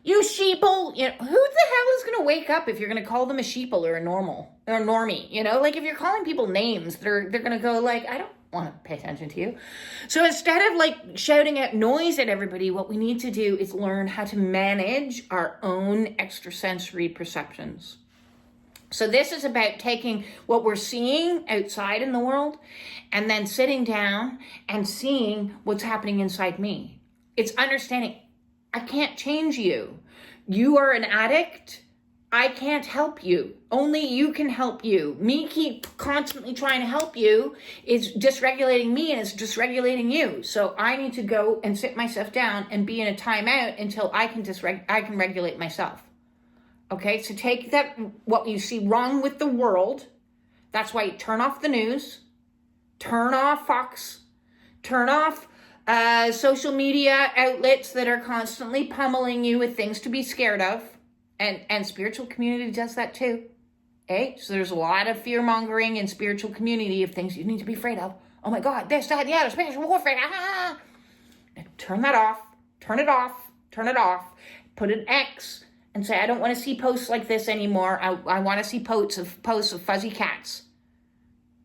You sheeple, who the hell is going to wake up if you're going to call them a sheeple or a normie, like if you're calling people names, they're going to go like, I don't want to pay attention to you. So instead of like shouting out noise at everybody, what we need to do is learn how to manage our own extrasensory perceptions. So this is about taking what we're seeing outside in the world and then sitting down and seeing what's happening inside me. It's understanding, I can't change you. You are an addict. I can't help you. Only you can help you. Me keep constantly trying to help you is dysregulating me and it's dysregulating you. So I need to go and sit myself down and be in a timeout until I can regulate myself. Okay, so take that, what you see wrong with the world. That's why you turn off the news, turn off Fox, turn off social media outlets that are constantly pummeling you with things to be scared of. And spiritual community does that too. Okay, so there's a lot of fear mongering in spiritual community of things you need to be afraid of. Oh my God, this, that, the other, spiritual warfare. Ah. Turn that off, turn it off, put an X. And say, I don't want to see posts like this anymore. I want to see posts of fuzzy cats.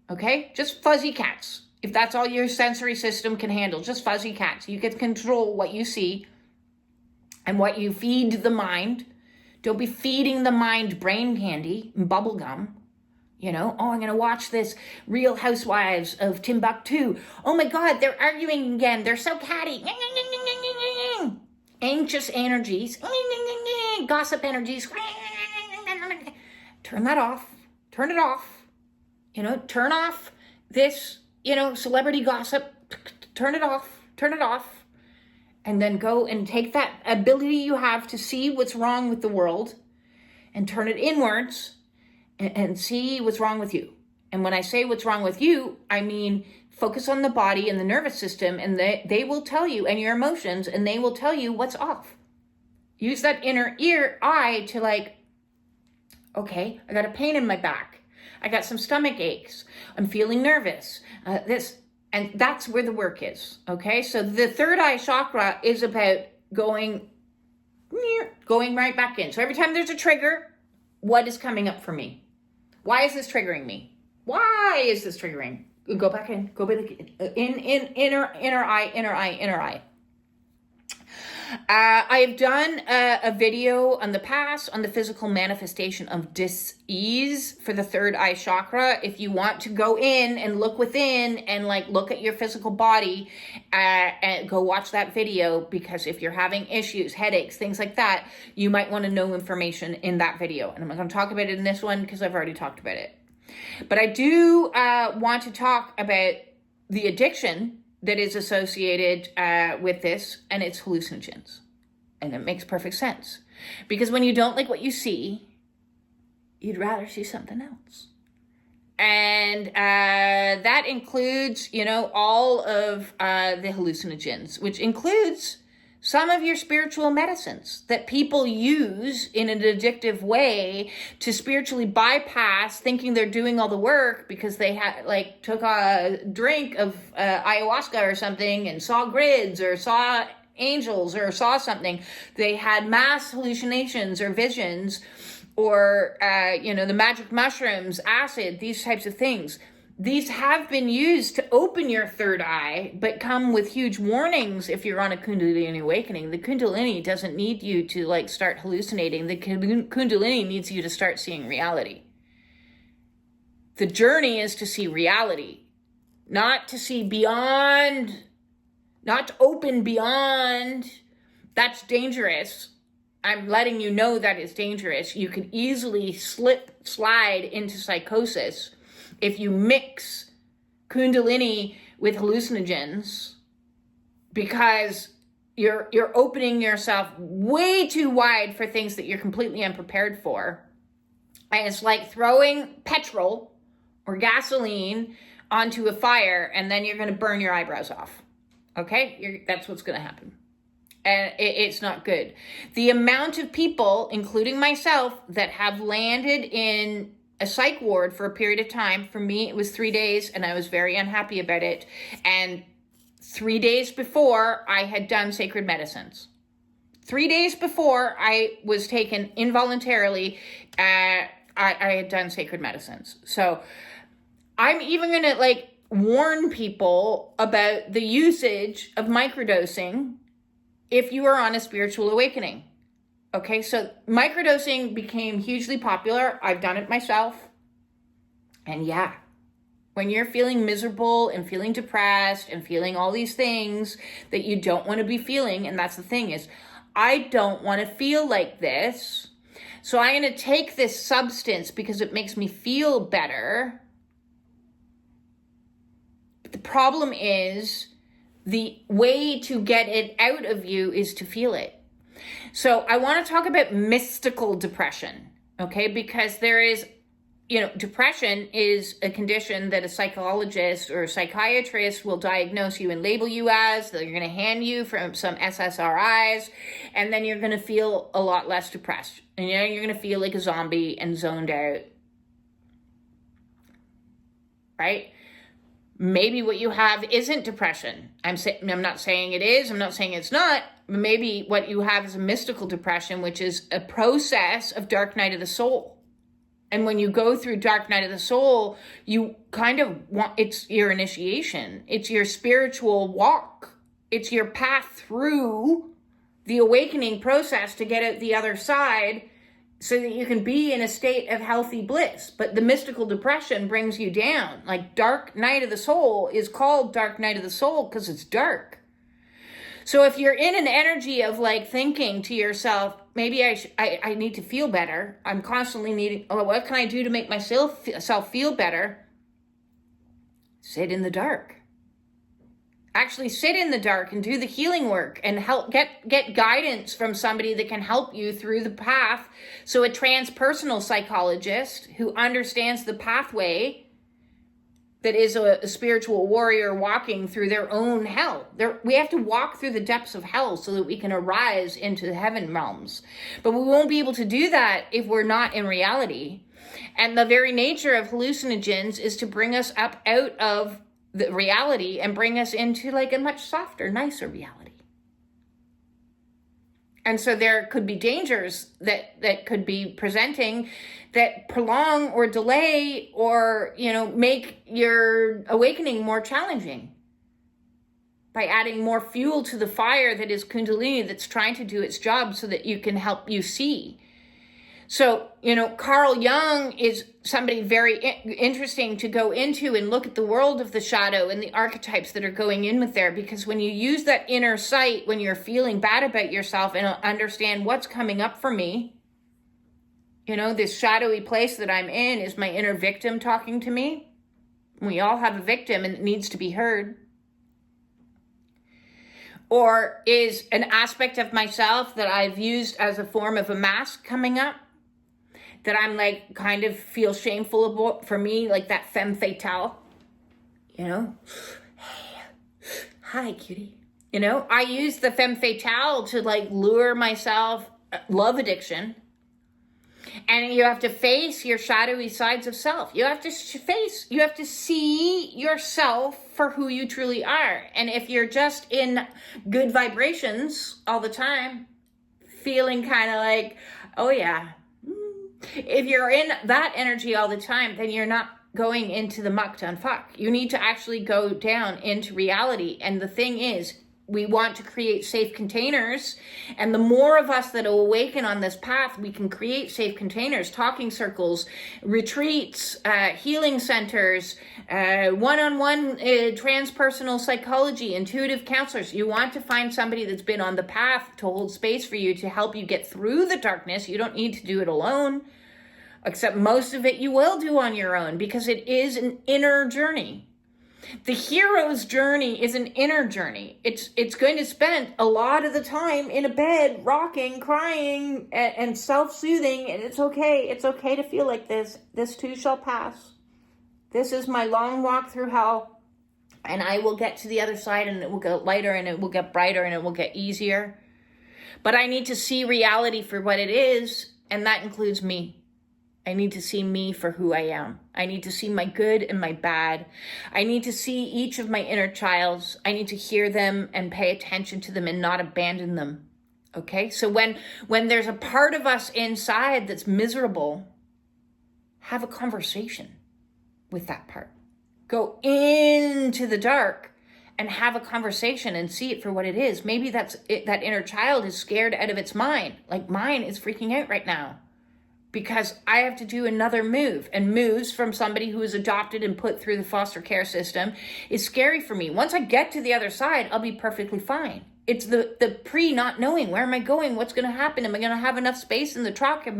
Okay? Just fuzzy cats. If that's all your sensory system can handle, just fuzzy cats. You can control what you see and what you feed the mind. Don't be feeding the mind brain candy and bubble gum. I'm going to watch this Real Housewives of Timbuktu. Oh my God, they're arguing again. They're so catty. Anxious energies, gossip energies. Turn that off. Turn it off. Turn off this, celebrity gossip. Turn it off. And then go and take that ability you have to see what's wrong with the world and turn it inwards and see what's wrong with you. And when I say what's wrong with you, I mean focus on the body and the nervous system, and they will tell you, and your emotions, and they will tell you what's off. Use that inner eye to like, okay, I got a pain in my back. I got some stomach aches. I'm feeling nervous. And that's where the work is. Okay, so the third eye chakra is about going right back in. So every time there's a trigger, what is coming up for me? Why is this triggering me? Why is this triggering? Go back in. Go back in. Inner eye. I've done a video on the past on the physical manifestation of dis-ease for the third eye chakra. If you want to go in and look within and like look at your physical body, and go watch that video, because if you're having issues, headaches, things like that, you might want to know information in that video. And I'm not going to talk about it in this one because I've already talked about it. But I do want to talk about the addiction that is associated with this, and it's hallucinogens. And it makes perfect sense. Because when you don't like what you see, you'd rather see something else. And that includes, all of the hallucinogens, which includes some of your spiritual medicines that people use in an addictive way to spiritually bypass thinking they're doing all the work because they took a drink of ayahuasca or something and saw grids or saw angels or saw something. They had mass hallucinations or visions or, the magic mushrooms, acid, these types of things. These have been used to open your third eye, but come with huge warnings if you're on a Kundalini awakening. The Kundalini doesn't need you to start hallucinating. The Kundalini needs you to start seeing reality. The journey is to see reality, not to see beyond, not to open beyond. That's dangerous. I'm letting you know that is dangerous. You could easily slide into psychosis if you mix Kundalini with hallucinogens, because you're opening yourself way too wide for things that you're completely unprepared for. And it's like throwing petrol or gasoline onto a fire, and then you're going to burn your eyebrows off. Okay? That's what's going to happen. And it's not good. The amount of people, including myself, that have landed in a psych ward for a period of time, for me, it was 3 days, and I was very unhappy about it. And 3 days before, I had done sacred medicines. 3 days before I was taken involuntarily, I had done sacred medicines. So I'm even going to warn people about the usage of microdosing if you are on a spiritual awakening. Okay, so microdosing became hugely popular. I've done it myself. And yeah, when you're feeling miserable and feeling depressed and feeling all these things that you don't want to be feeling, and that's the thing is, I don't want to feel like this. So I'm going to take this substance because it makes me feel better. But the problem is, the way to get it out of you is to feel it. So I want to talk about mystical depression, okay? Because there is, depression is a condition that a psychologist or a psychiatrist will diagnose you and label you as. They're going to hand you from some SSRIs, and then you're going to feel a lot less depressed. And you're going to feel like a zombie and zoned out, right? Maybe what you have isn't depression. I'm not saying it is. I'm not saying it's not. Maybe what you have is a mystical depression, which is a process of dark night of the soul. And when you go through dark night of the soul, you kind of it's your initiation. It's your spiritual walk. It's your path through the awakening process to get out the other side, so that you can be in a state of healthy bliss. But the mystical depression brings you down. Like dark night of the soul is called dark night of the soul because it's dark. So if you're in an energy of thinking to yourself, maybe I need to feel better. I'm constantly needing, what can I do to make myself feel better? Sit in the dark. Actually sit in the dark and do the healing work and help get guidance from somebody that can help you through the path. So a transpersonal psychologist who understands the pathway, that is a spiritual warrior walking through their own hell. We have to walk through the depths of hell so that we can arise into the heaven realms. But we won't be able to do that if we're not in reality. And the very nature of hallucinogens is to bring us up out of the reality and bring us into a much softer, nicer reality. And so there could be dangers that could be presenting that prolong or delay or, make your awakening more challenging by adding more fuel to the fire that is Kundalini that's trying to do its job so that you can help you see. So, Carl Jung is somebody very interesting to go into and look at the world of the shadow and the archetypes that are going in with there. Because when you use that inner sight, when you're feeling bad about yourself and understand what's coming up for me, this shadowy place that I'm in is my inner victim talking to me. We all have a victim and it needs to be heard. Or is an aspect of myself that I've used as a form of a mask coming up? that I'm like kind of feel shameful about, for me, like that femme fatale, you know? Hi, cutie. You know, I use the femme fatale to like lure myself, love addiction. And you have to face your shadowy sides of self. You have to you have to see yourself for who you truly are. And if you're just in good vibrations all the time, feeling kind of like, oh yeah. If you're in that energy all the time, then you're not going into the muck to unfuck. You need to actually go down into reality. And the thing is, we want to create safe containers. And the more of us that awaken on this path, we can create safe containers, talking circles, retreats, healing centers, one-on-one transpersonal psychology, intuitive counselors. You want to find somebody that's been on the path to hold space for you to help you get through the darkness. You don't need to do it alone, except most of it you will do on your own, because it is an inner journey. The hero's journey is an inner journey. It's going to spend a lot of the time in a bed, rocking, crying, and self-soothing, and it's okay. It's okay to feel like this. This too shall pass. This is my long walk through hell, and I will get to the other side, and it will get lighter, and it will get brighter, and it will get easier. But I need to see reality for what it is, and that includes me. I need to see me for who I am. I need to see my good and my bad. I need to see each of my inner childs. I need to hear them and pay attention to them and not abandon them. Okay? So when there's a part of us inside that's miserable, have a conversation with that part. Go into the dark and have a conversation and see it for what it is. Maybe that's it, that inner child is scared out of its mind. Like mine is freaking out right now, because I have to do another move, and moves from somebody who is adopted and put through the foster care system is scary for me. Once I get to the other side, I'll be perfectly fine. It's the pre not knowing, where am I going? What's going to happen? Am I going to have enough space in the truck? Is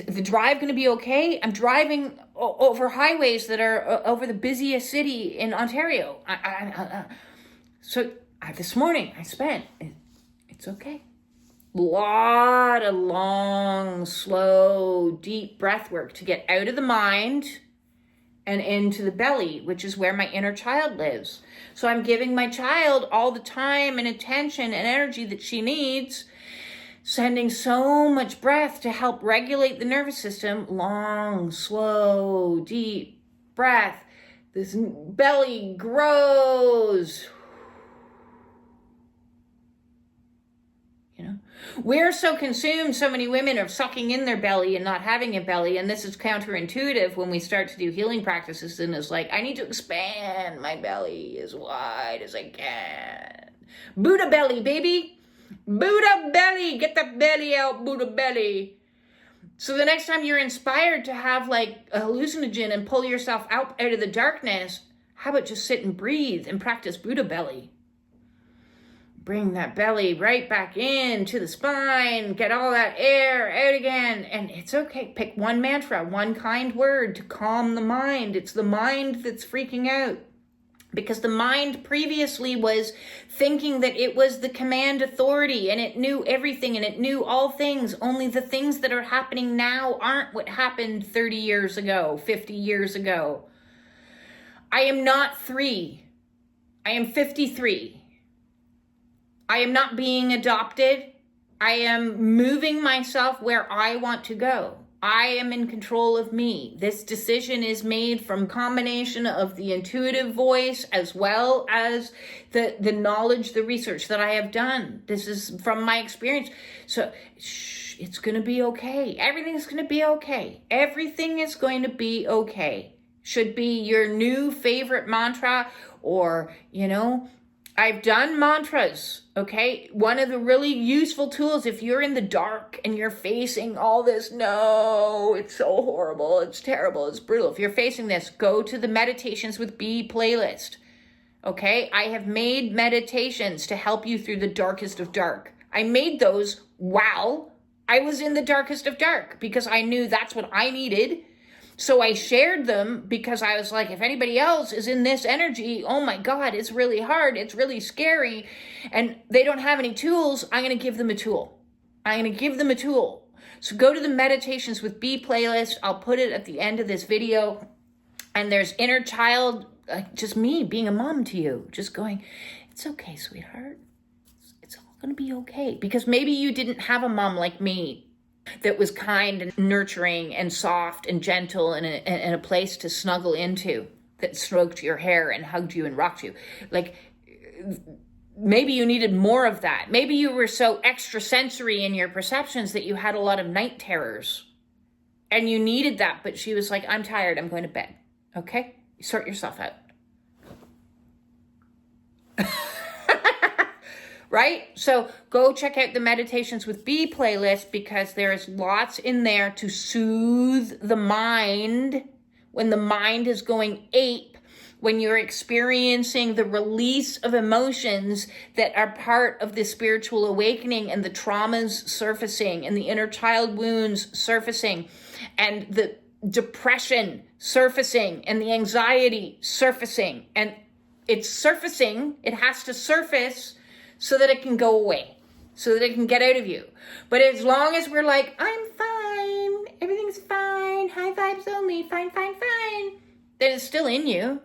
the drive going to be okay? I'm driving over highways that are over the busiest city in Ontario. So this morning I spent, it's okay. Lot of long, slow, deep breath work to get out of the mind and into the belly, which is where my inner child lives. So I'm giving my child all the time and attention and energy that she needs, sending so much breath to help regulate the nervous system. Long, slow, deep breath. This belly grows. We're so consumed, so many women are sucking in their belly and not having a belly, and this is counterintuitive when we start to do healing practices, and it's like, I need to expand my belly as wide as I can. Buddha belly, baby. Buddha belly. Get the belly out, Buddha belly. So the next time you're inspired to have like a hallucinogen and pull yourself out of the darkness, how about just sit and breathe and practice Buddha belly? Bring that belly right back into the spine. Get all that air out again. And it's okay. Pick one mantra, one kind word to calm the mind. It's the mind that's freaking out. Because the mind previously was thinking that it was the command authority and it knew everything and it knew all things. Only the things that are happening now aren't what happened 30 years ago, 50 years ago. I am not 3. I am 53. I am not being adopted. I am moving myself where I want to go. I am in control of me. This decision is made from combination of the intuitive voice as well as the knowledge, the research that I have done. This is from my experience. So it's going to be okay. Everything's going to be okay. Everything is going to be okay. Should be your new favorite mantra, or, I've done mantras, okay? One of the really useful tools, if you're in the dark and you're facing all this, no, it's so horrible, it's terrible, it's brutal. If you're facing this, go to the Meditations with B playlist, okay? I have made meditations to help you through the darkest of dark. I made those while I was in the darkest of dark because I knew that's what I needed. So I shared them because I was like, if anybody else is in this energy, oh my God, it's really hard. It's really scary. And they don't have any tools. I'm going to give them a tool. I'm going to give them a tool. So go to the Meditations with B playlist. I'll put it at the end of this video. And there's inner child, just me being a mom to you, just going, it's okay, sweetheart. It's all going to be okay. Because maybe you didn't have a mom like me that was kind and nurturing and soft and gentle and a place to snuggle into, that stroked your hair and hugged you and rocked you. Like, maybe you needed more of that. Maybe you were so extrasensory in your perceptions that you had a lot of night terrors. And you needed that, but she was like, I'm tired, I'm going to bed. Okay? Sort yourself out. Right? So go check out the Meditations with B playlist, because there's lots in there to soothe the mind when the mind is going ape, when you're experiencing the release of emotions that are part of the spiritual awakening, and the traumas surfacing, and the inner child wounds surfacing, and the depression surfacing, and the anxiety surfacing. And it's surfacing, it has to surface so that it can go away, so that it can get out of you. But as long as we're like, I'm fine, everything's fine, high vibes only, fine, fine, fine, then it's still in you.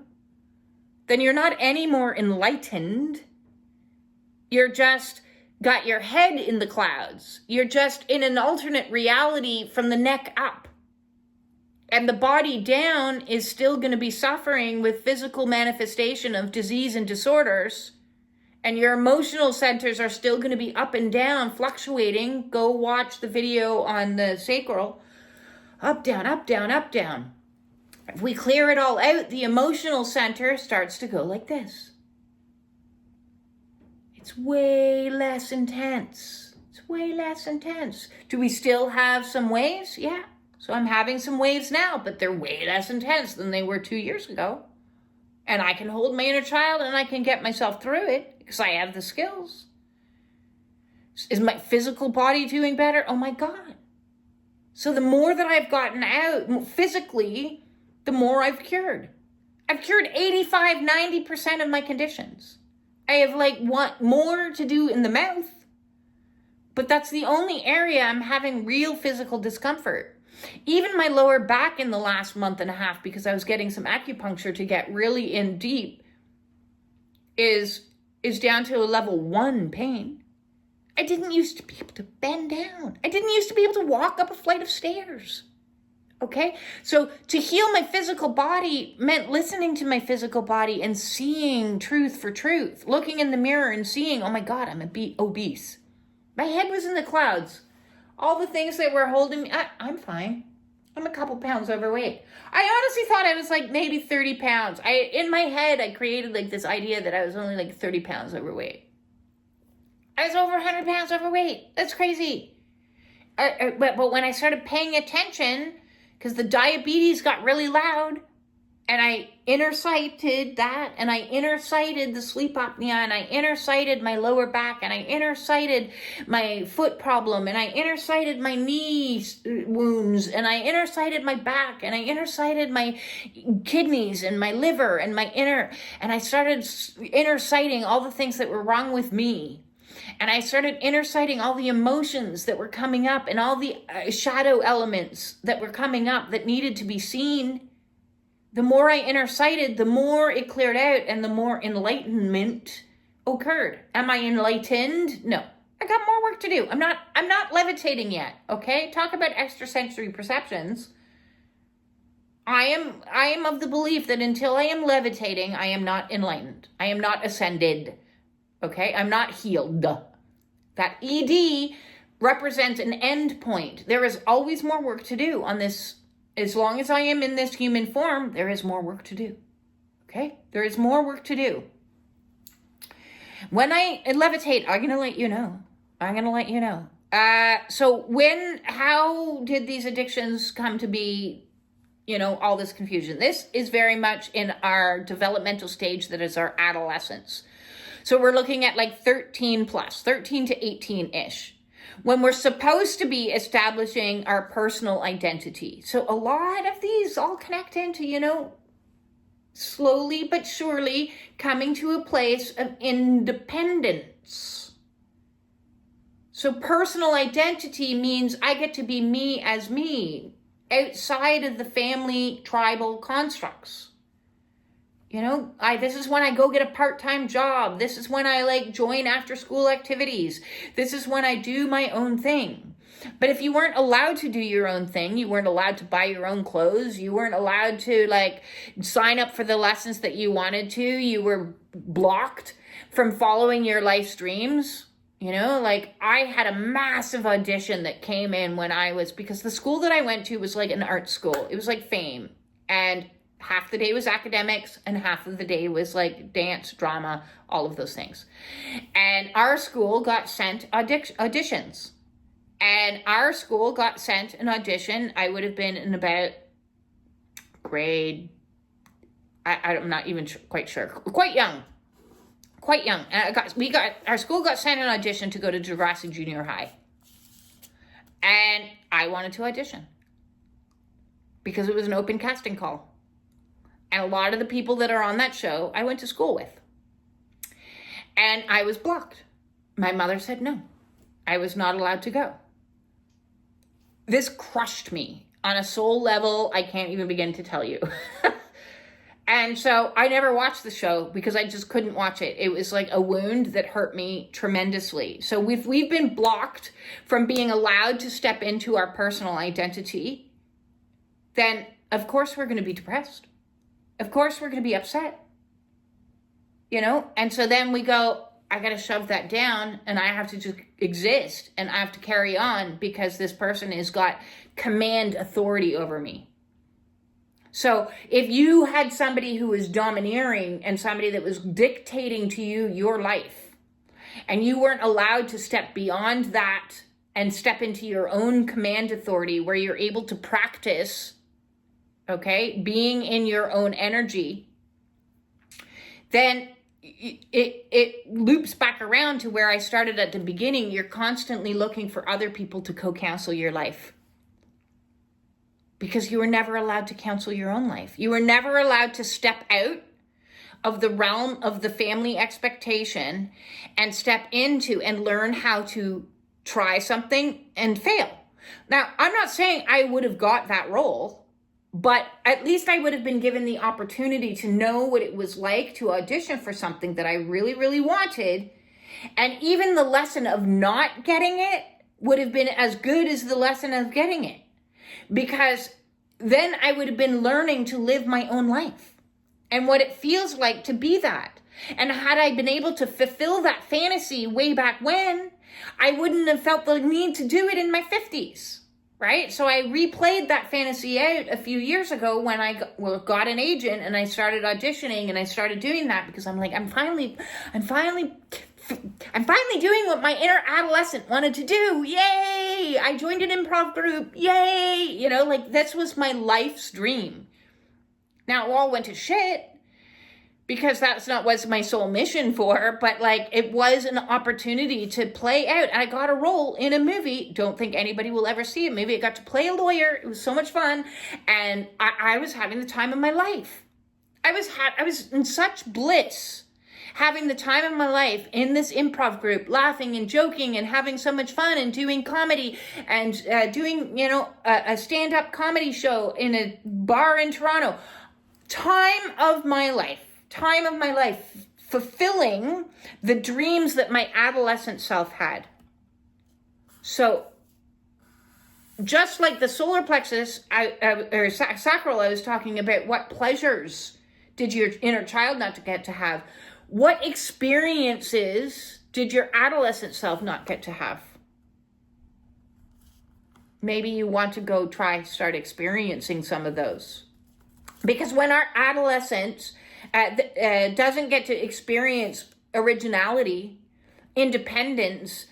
Then you're not any more enlightened. You're just got your head in the clouds. You're just in an alternate reality from the neck up. And the body down is still going to be suffering with physical manifestation of disease and disorders. And your emotional centers are still going to be up and down, fluctuating. Go watch the video on the sacral. Up, down, up, down, up, down. If we clear it all out, the emotional center starts to go like this. It's way less intense. It's way less intense. Do we still have some waves? Yeah. So I'm having some waves now, but they're way less intense than they were 2 years ago. And I can hold my inner child and I can get myself through it because I have the skills. Is my physical body doing better? Oh my God. So the more that I've gotten out physically, the more I've cured. I've cured 85, 90% of my conditions. I have want more to do in the mouth, but that's the only area I'm having real physical discomfort. Even my lower back in the last month and a half, because I was getting some acupuncture to get really in deep, is down to a level 1 pain. I didn't used to be able to bend down. I didn't used to be able to walk up a flight of stairs. Okay? So to heal my physical body meant listening to my physical body and seeing truth for truth. Looking in the mirror and seeing, oh my God, I'm obese. My head was in the clouds. All the things that were holding me, I'm fine. I'm a couple pounds overweight. I honestly thought I was maybe 30 pounds. In my head, I created this idea that I was only 30 pounds overweight. I was over 100 pounds overweight. That's crazy. But when I started paying attention, because the diabetes got really loud, and I inner sighted that, and I inner sighted the sleep apnea, and I inner sighted my lower back, and I inner sighted my foot problem, and I inner sighted my knee wounds, and I inner sighted my back, and I inner sighted my kidneys and my liver and and I started inner sighting all the things that were wrong with me. And I started inner sighting all the emotions that were coming up and all the shadow elements that were coming up that needed to be seen. The more I inner sighted, the more it cleared out and the more enlightenment occurred. Am I enlightened? No. I got more work to do. I'm not levitating yet, okay? Talk about extrasensory perceptions. I am of the belief that until I am levitating, I am not enlightened. I am not ascended. Okay? I'm not healed. That ED represents an end point. There is always more work to do on this. As long as I am in this human form, there is more work to do. Okay? There is more work to do. When I levitate, I'm going to let you know. How did these addictions come to be, all this confusion? This is very much in our developmental stage that is our adolescence. So we're looking at 13 plus, 13 to 18-ish, when we're supposed to be establishing our personal identity. So a lot of these all connect into, slowly but surely coming to a place of independence. So personal identity means I get to be me as me, outside of the family tribal constructs. This is when I go get a part-time job. This is when I join after school activities. This is when I do my own thing. But if you weren't allowed to do your own thing, you weren't allowed to buy your own clothes, you weren't allowed to sign up for the lessons that you wanted to, you were blocked from following your life's dreams. I had a massive audition that came in because the school that I went to was an art school. It was FAME. And half the day was academics and half of the day was dance, drama, all of those things. And our school got sent auditions. And our school got sent an audition. I would have been in about grade, I'm not even quite sure, quite young. And our school got sent an audition to go to Degrassi Junior High. And I wanted to audition because it was an open casting call. And a lot of the people that are on that show, I went to school with. And I was blocked. My mother said no. I was not allowed to go. This crushed me on a soul level I can't even begin to tell you. And so I never watched the show because I just couldn't watch it. It was a wound that hurt me tremendously. So we've been blocked from being allowed to step into our personal identity. Then of course we're going to be depressed. Of course we're going to be upset. And so then we go, I got to shove that down and I have to just exist and I have to carry on because this person has got command authority over me. So if you had somebody who was domineering and somebody that was dictating to you your life, and you weren't allowed to step beyond that and step into your own command authority where you're able to practice, being in your own energy, then it loops back around to where I started at the beginning. You're constantly looking for other people to co-counsel your life. Because you were never allowed to counsel your own life. You were never allowed to step out of the realm of the family expectation and step into and learn how to try something and fail. Now, I'm not saying I would have got that role, but at least I would have been given the opportunity to know what it was like to audition for something that I really, really wanted. And even the lesson of not getting it would have been as good as the lesson of getting it. Because then I would have been learning to live my own life and what it feels like to be that. And had I been able to fulfill that fantasy way back when, I wouldn't have felt the need to do it in my 50s, right? So I replayed that fantasy out a few years ago when I got an agent and I started auditioning and I started doing that because I'm finally doing what my inner adolescent wanted to do. Yay! I joined an improv group. Yay! This was my life's dream. Now, it all went to shit because that's not what my soul mission for, but it was an opportunity to play out. I got a role in a movie. Don't think anybody will ever see it. Maybe I got to play a lawyer. It was so much fun. And I was having the time of my life. I was in such bliss, having the time of my life in this improv group, laughing and joking and having so much fun and doing comedy and doing, a stand-up comedy show in a bar in Toronto. Time of my life, fulfilling the dreams that my adolescent self had. So just like the solar plexus or sacral, I was talking about, what pleasures did your inner child not get to have? What experiences did your adolescent self not get to have? Maybe you want to start experiencing some of those. Because when our adolescent doesn't get to experience originality, independence,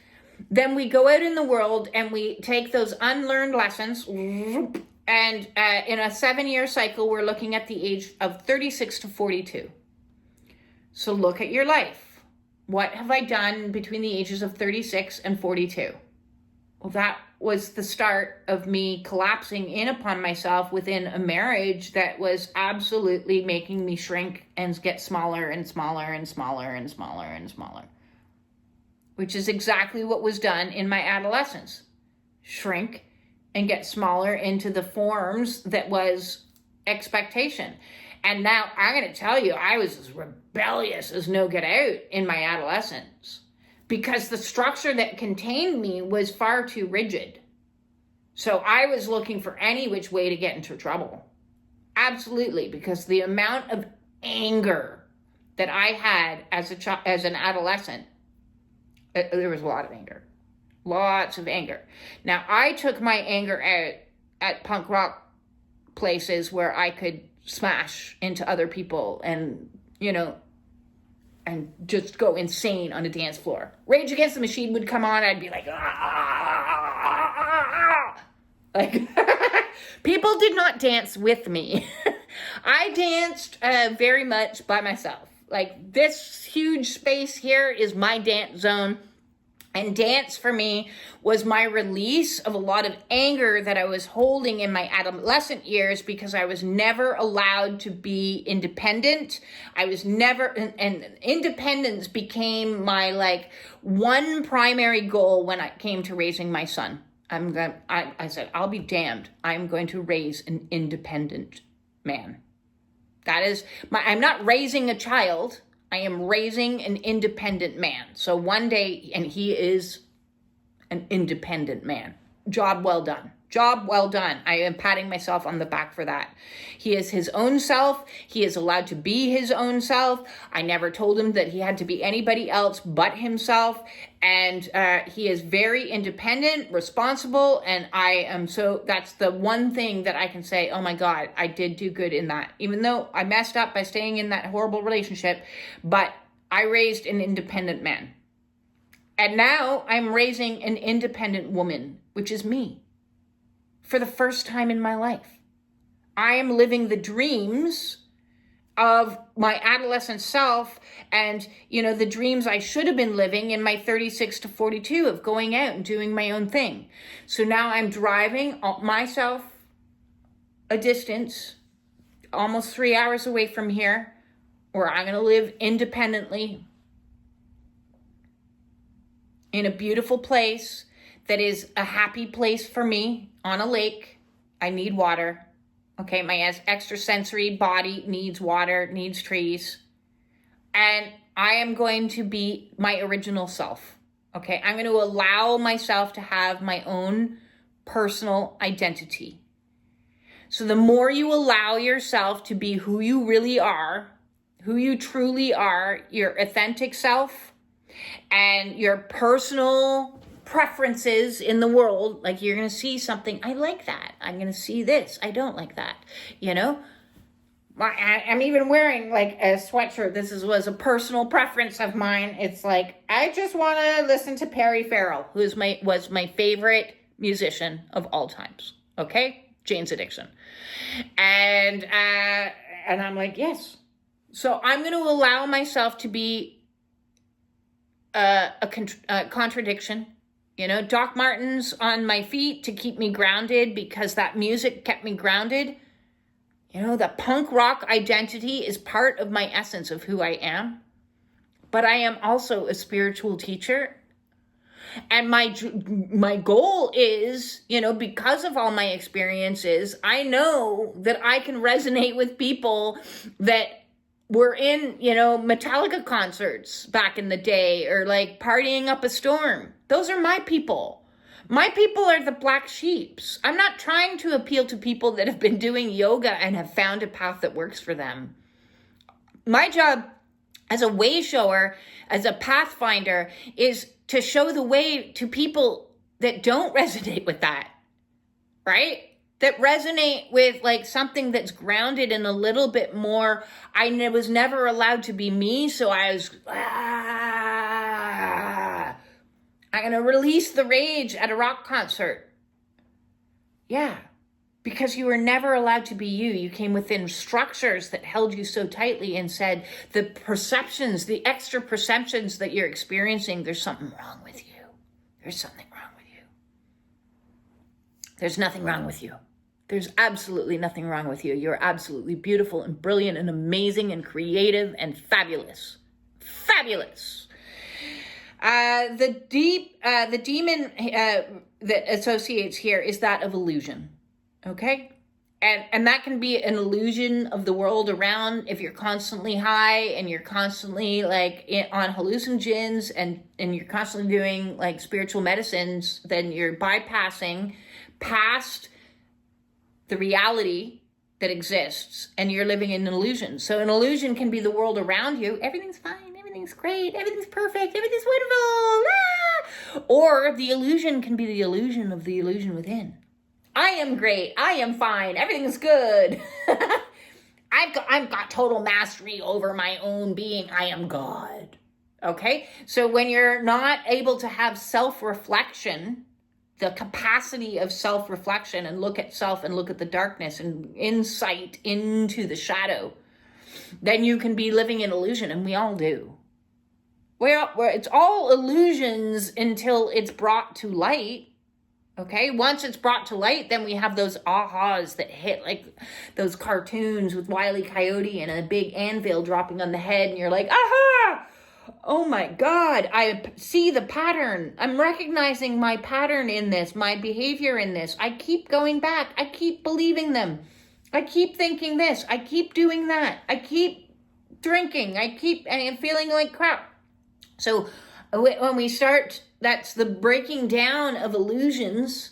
then we go out in the world and we take those unlearned lessons, and in a 7-year cycle, we're looking at the age of 36 to 42. So look at your life. What have I done between the ages of 36 and 42? Well, that was the start of me collapsing in upon myself within a marriage that was absolutely making me shrink and get smaller and smaller and smaller and smaller and smaller. which is exactly what was done in my adolescence. Shrink and get smaller into the forms that was expectation. And now I'm going to tell you, I was as rebellious as no get out in my adolescence because the structure that contained me was far too rigid. So I was looking for any which way to get into trouble. Absolutely, because the amount of anger that I had as an adolescent, there was a lot of anger. Lots of anger. Now, I took my anger out at punk rock places where I could smash into other people and, and just go insane on a dance floor. Rage Against the Machine would come on, I'd be like, like, people did not dance with me. I danced very much by myself. Like, this huge space here is my dance zone. And dance for me was my release of a lot of anger that I was holding in my adolescent years because I was never allowed to be independent. I was never, and independence became my one primary goal when it came to raising my son. I said, I'll be damned. I'm going to raise an independent man. That is I'm not raising a child. I am raising an independent man. So one day, and he is an independent man. Job well done. Job well done. I am patting myself on the back for that. He is his own self. He is allowed to be his own self. I never told him that he had to be anybody else but himself. And he is very independent, responsible. And that's the one thing that I can say, oh my God, I did do good in that. Even though I messed up by staying in that horrible relationship, but I raised an independent man. And now I'm raising an independent woman, which is me. For the first time in my life, I am living the dreams of my adolescent self and, the dreams I should have been living in my 36 to 42 of going out and doing my own thing. So now I'm driving myself a distance, almost 3 hours away from here, where I'm going to live independently in a beautiful place that is a happy place for me. On a lake. I need water. Okay, my extrasensory body needs water, needs trees. And I am going to be my original self. Okay, I'm going to allow myself to have my own personal identity. So the more you allow yourself to be who you really are, who you truly are, your authentic self, and your personal preferences in the world, like you're going to see something, I like that. I'm going to see this. I don't like that. I'm even wearing a sweatshirt. This was a personal preference of mine. It's I just want to listen to Perry Farrell, who was my favorite musician of all times. Okay? Jane's Addiction. And I'm like, yes. So I'm going to allow myself to be a contradiction. Doc Martens on my feet to keep me grounded because that music kept me grounded. The punk rock identity is part of my essence of who I am. But I am also a spiritual teacher. And my goal is, because of all my experiences, I know that I can resonate with people that were in, Metallica concerts back in the day or partying up a storm. Those are my people. My people are the black sheeps. I'm not trying to appeal to people that have been doing yoga and have found a path that works for them. My job as a way shower, as a pathfinder, is to show the way to people that don't resonate with that, right? That resonate with something that's grounded in a little bit more. I was never allowed to be me, so I was, I'm going to release the rage at a rock concert. Yeah, because you were never allowed to be you. You came within structures that held you so tightly and said, the perceptions, the extra perceptions that you're experiencing, there's something wrong with you. There's something wrong with you. There's nothing wrong with you. There's absolutely nothing wrong with you. You're absolutely beautiful and brilliant and amazing and creative and fabulous. Fabulous. The demon that associates here is that of illusion. Okay? And that can be an illusion of the world around. If you're constantly high and you're constantly on hallucinogens and you're constantly doing like spiritual medicines, then you're bypassing past the reality that exists and you're living in an illusion. So an illusion can be the world around you. Everything's fine. Everything's great. Everything's perfect. Everything's wonderful. Ah! Or the illusion can be the illusion of the illusion within. I am great. I am fine. Everything's good. I've got total mastery over my own being. I am God. Okay? So when you're not able to have self-reflection, the capacity of self-reflection and look at self and look at the darkness and insight into the shadow, then you can be living in illusion, and we all do. It's all illusions until it's brought to light. Okay, once it's brought to light, then we have those ahas that hit like those cartoons with Wile E. Coyote and a big anvil dropping on the head, and you're like, aha! Oh my God, I see the pattern. I'm recognizing my pattern in this, my behavior in this. I keep going back. I keep believing them. I keep thinking this. I keep doing that. I keep drinking. I am feeling like crap. So when we start, that's the breaking down of illusions,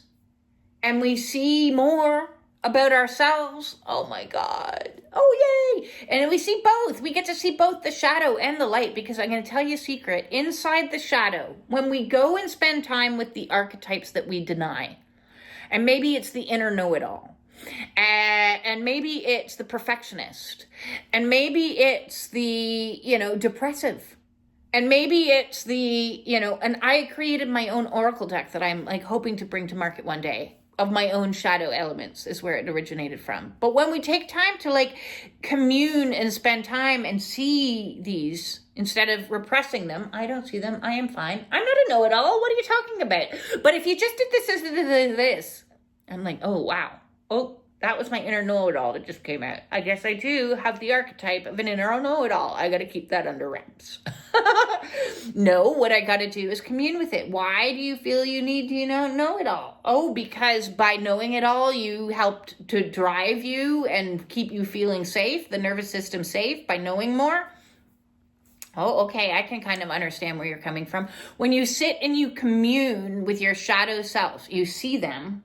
and we see more about ourselves. Oh my God. Oh, yay. And we see both. We get to see both the shadow and the light, because I'm going to tell you a secret. Inside the shadow, when we go and spend time with the archetypes that we deny, and maybe it's the inner know-it-all, and maybe it's the perfectionist, and maybe it's the, depressive, and maybe it's the, and I created my own oracle deck that I'm like hoping to bring to market one day, of my own shadow elements is where it originated from. But when we take time to like commune and spend time and see these, instead of repressing them, I don't see them, I am fine. I'm not a know-it-all. What are you talking about? But if you just did this, I'm like, oh, wow. Oh, that was my inner know-it-all that just came out. I guess I do have the archetype of an inner know-it-all. I got to keep that under wraps. No, what I got to do is commune with it. Why do you feel you need to know it all? Oh, because by knowing it all, you helped to drive you and keep you feeling safe, the nervous system safe, by knowing more. Oh, okay, I can kind of understand where you're coming from. When you sit and you commune with your shadow self, you see them.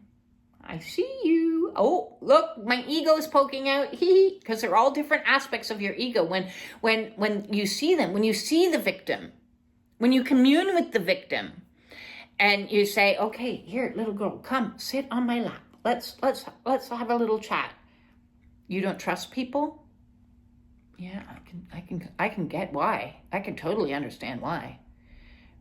I see you. Oh, look, my ego's poking out. Because they're all different aspects of your ego. When you see them, when you see the victim, when you commune with the victim, and you say, okay, here, little girl, come sit on my lap. Let's have a little chat. You don't trust people? Yeah, I can get why. I can totally understand why.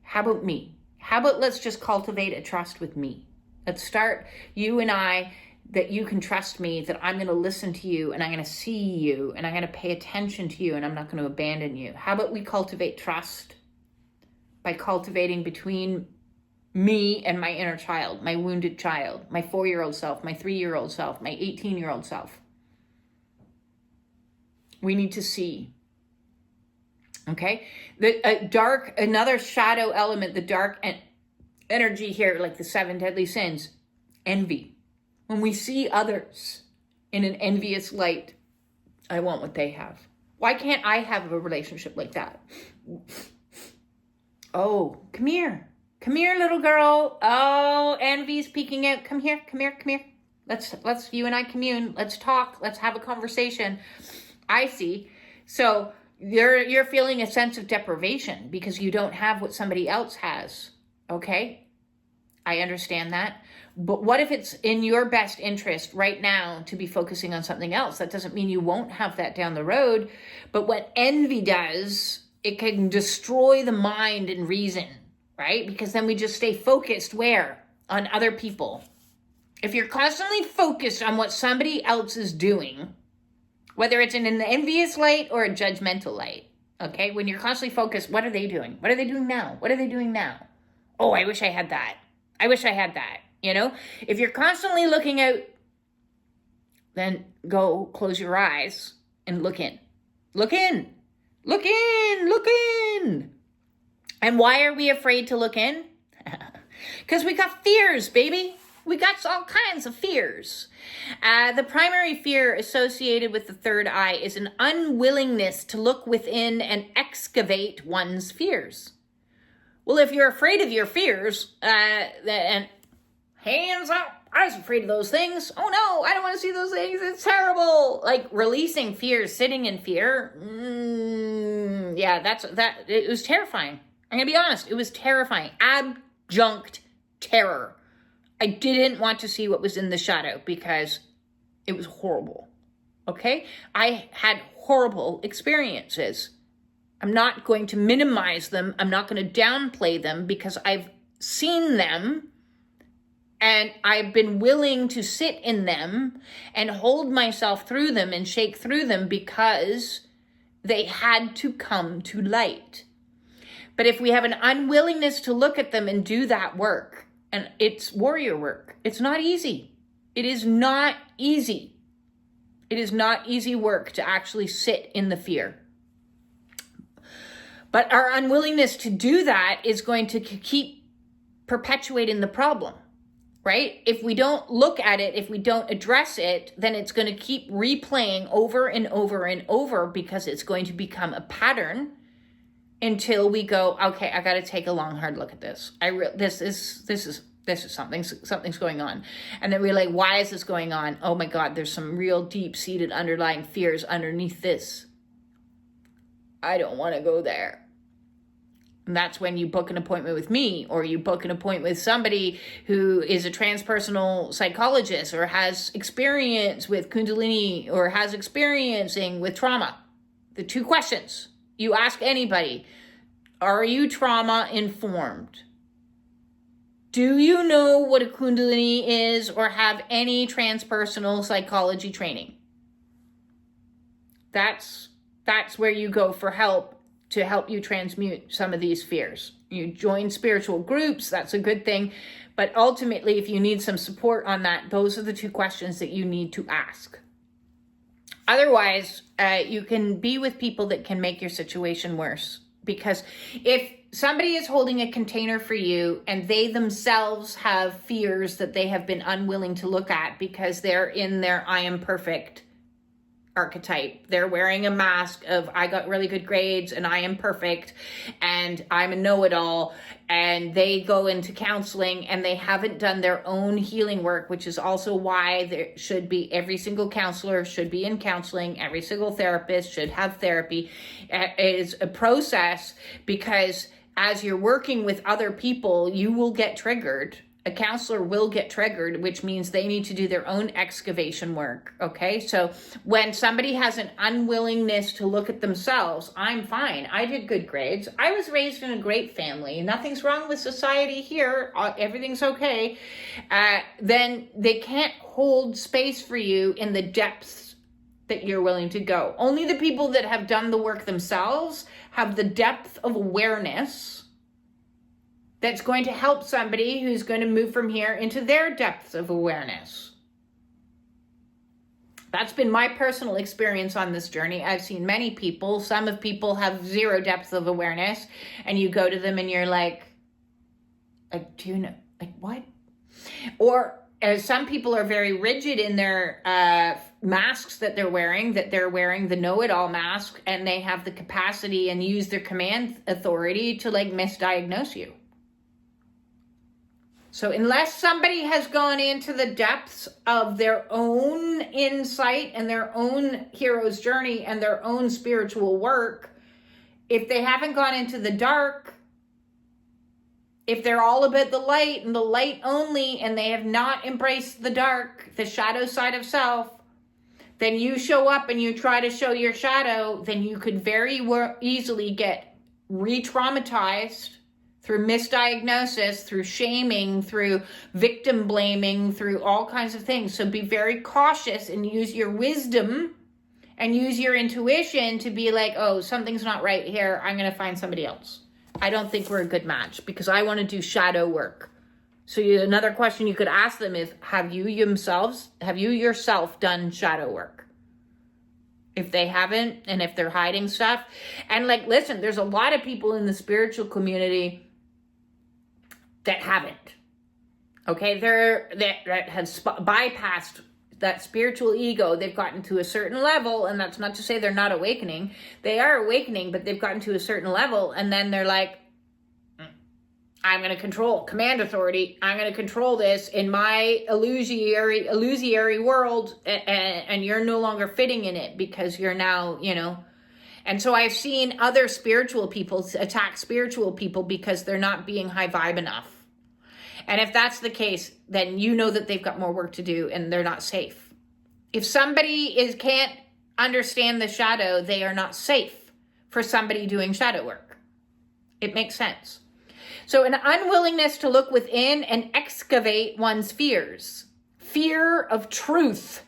How about me? How about let's just cultivate a trust with me? Let's start, you and I, that you can trust me, that I'm going to listen to you, and I'm going to see you, and I'm going to pay attention to you, and I'm not going to abandon you. How about we cultivate trust by cultivating between me and my inner child, my wounded child, my 4-year-old self, my 3-year-old self, my 18-year-old self. We need to see. Okay? Another shadow element, the dark energy here, like the 7 deadly sins, envy. When we see others in an envious light, I want what they have. Why can't I have a relationship like that? Oh, come here. Come here, little girl. Oh, envy's peeking out. Come here. Let's you and I commune. Let's talk. Let's have a conversation. I see. So you're feeling a sense of deprivation because you don't have what somebody else has. Okay? I understand that. But what if it's in your best interest right now to be focusing on something else? That doesn't mean you won't have that down the road. But what envy does, it can destroy the mind and reason, right? Because then we just stay focused where? On other people. If you're constantly focused on what somebody else is doing, whether it's in an envious light or a judgmental light, okay? When you're constantly focused, what are they doing? What are they doing now? What are they doing now? Oh, I wish I had that. I wish I had that. If you're constantly looking out, then go close your eyes and look in. Look in. Look in. Look in. And why are we afraid to look in? Because we got fears, baby. We got all kinds of fears. The primary fear associated with the third eye is an unwillingness to look within and excavate one's fears. Well, if you're afraid of your fears, and hands up, I was afraid of those things. Oh no, I don't want to see those things. It's terrible. Like releasing fear, sitting in fear. It was terrifying. I'm going to be honest. It was terrifying. Adjunct terror. I didn't want to see what was in the shadow because it was horrible. Okay? I had horrible experiences. I'm not going to minimize them. I'm not going to downplay them because I've seen them and I've been willing to sit in them and hold myself through them and shake through them because they had to come to light. But if we have an unwillingness to look at them and do that work, and it's warrior work, it's not easy. It is not easy. It is not easy work to actually sit in the fear. But our unwillingness to do that is going to keep perpetuating the problem, right? If we don't look at it, if we don't address it, then it's going to keep replaying over and over and over because it's going to become a pattern until we go, okay, I got to take a long, hard look at this. This is something's going on. And then we're like, why is this going on? Oh my God, there's some real deep-seated underlying fears underneath this. I don't want to go there. And that's when you book an appointment with me, or you book an appointment with somebody who is a transpersonal psychologist or has experience with Kundalini or has experiencing with trauma. The two questions you ask anybody: are you trauma informed? Do you know what a Kundalini is or have any transpersonal psychology training? That's where you go for help to help you transmute some of these fears. You join spiritual groups, that's a good thing. But ultimately, if you need some support on that, those are the two questions that you need to ask. Otherwise, you can be with people that can make your situation worse. Because if somebody is holding a container for you and they themselves have fears that they have been unwilling to look at because they're in their I am perfect archetype. They're wearing a mask of I got really good grades and I am perfect and I'm a know-it-all, and they go into counseling and they haven't done their own healing work, which is also why there should be every single counselor should be in counseling, every single therapist should have therapy. It is a process because as you're working with other people, you will get triggered. A counselor will get triggered, which means they need to do their own excavation work, okay? So when somebody has an unwillingness to look at themselves, I'm fine. I did good grades. I was raised in a great family. Nothing's wrong with society here. Everything's okay. Then they can't hold space for you in the depths that you're willing to go. Only the people that have done the work themselves have the depth of awareness that's going to help somebody who's going to move from here into their depths of awareness. That's been my personal experience on this journey. I've seen many people. Some of people have zero depth of awareness, and you go to them and you're like, do you know, like what? Or some people are very rigid in their masks that they're wearing the know-it-all mask, and they have the capacity and use their command authority to like misdiagnose you. So unless somebody has gone into the depths of their own insight and their own hero's journey and their own spiritual work, if they haven't gone into the dark, if they're all about the light and the light only, and they have not embraced the dark, the shadow side of self, then you show up and you try to show your shadow, then you could very easily get re-traumatized through misdiagnosis, through shaming, through victim blaming, through all kinds of things. So be very cautious and use your wisdom and use your intuition to be like, oh, something's not right here. I'm going to find somebody else. I don't think we're a good match because I want to do shadow work. So another question you could ask them is, have you yourself done shadow work? if they haven't, and if they're hiding stuff. And like, listen, there's a lot of people in the spiritual community that haven't. Okay, that has bypassed that spiritual ego. They've gotten to a certain level, and that's not to say they're not awakening. They are awakening, but they've gotten to a certain level, and then they're like, I'm going to control, command authority. I'm going to control this in my illusory world, and you're no longer fitting in it because you're now, And so I've seen other spiritual people attack spiritual people because they're not being high vibe enough. And if that's the case, then you know that they've got more work to do and they're not safe. If somebody can't understand the shadow, they are not safe for somebody doing shadow work. It makes sense. So an unwillingness to look within and excavate one's fears. Fear of truth.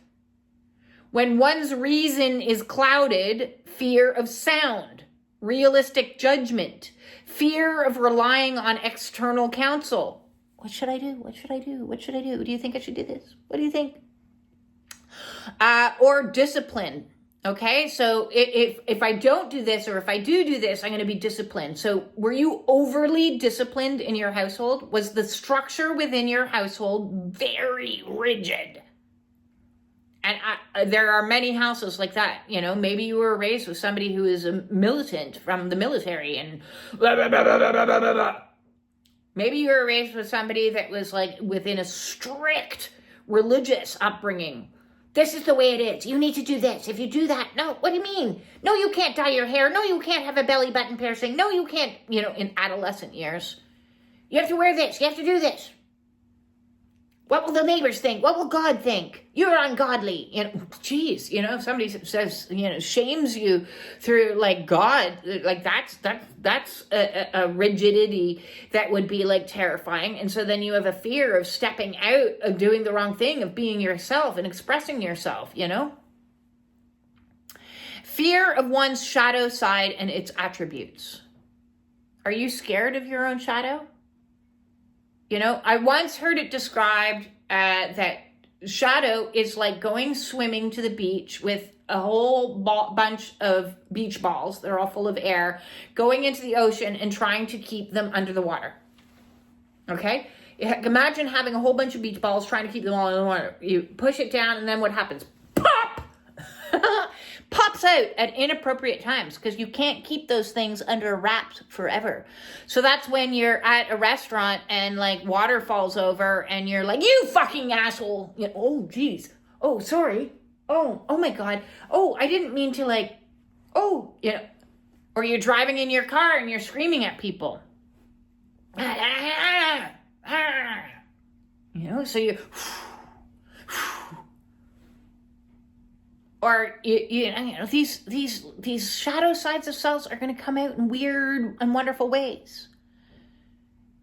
When one's reason is clouded, fear of sound. Realistic judgment. Fear of relying on external counsel. What should I do? What should I do? What should I do? Do you think I should do this? What do you think? Or discipline. Okay, so if I don't do this, or if I do this, I'm going to be disciplined. So were you overly disciplined in your household? Was the structure within your household very rigid? And there are many houses like that. Maybe you were raised with somebody who is a militant from the military and blah, blah, blah, blah, blah, blah, blah. Maybe you were raised with somebody that was like within a strict religious upbringing. This is the way it is. You need to do this. If you do that, no, what do you mean? No, you can't dye your hair. No, you can't have a belly button piercing. No, you can't, in adolescent years. You have to wear this. You have to do this. What will the neighbors think? What will God think? You're ungodly. Geez, if somebody says, shames you through like God, like that's a rigidity that would be like terrifying. And so then you have a fear of stepping out, of doing the wrong thing, of being yourself and expressing yourself, Fear of one's shadow side and its attributes. Are you scared of your own shadow? I once heard it described that shadow is like going swimming to the beach with a whole bunch of beach balls. They're all full of air, going into the ocean and trying to keep them under the water. Okay? Imagine having a whole bunch of beach balls, trying to keep them all in the water. You push it down, and then what happens? Pop! Pops out at inappropriate times because you can't keep those things under wraps forever. So that's when you're at a restaurant and like water falls over and you're like, you fucking asshole. Oh, geez. Oh, sorry. Oh my God. Oh, I didn't mean to like, or you're driving in your car and you're screaming at people. So you... Or these shadow sides of selves are going to come out in weird and wonderful ways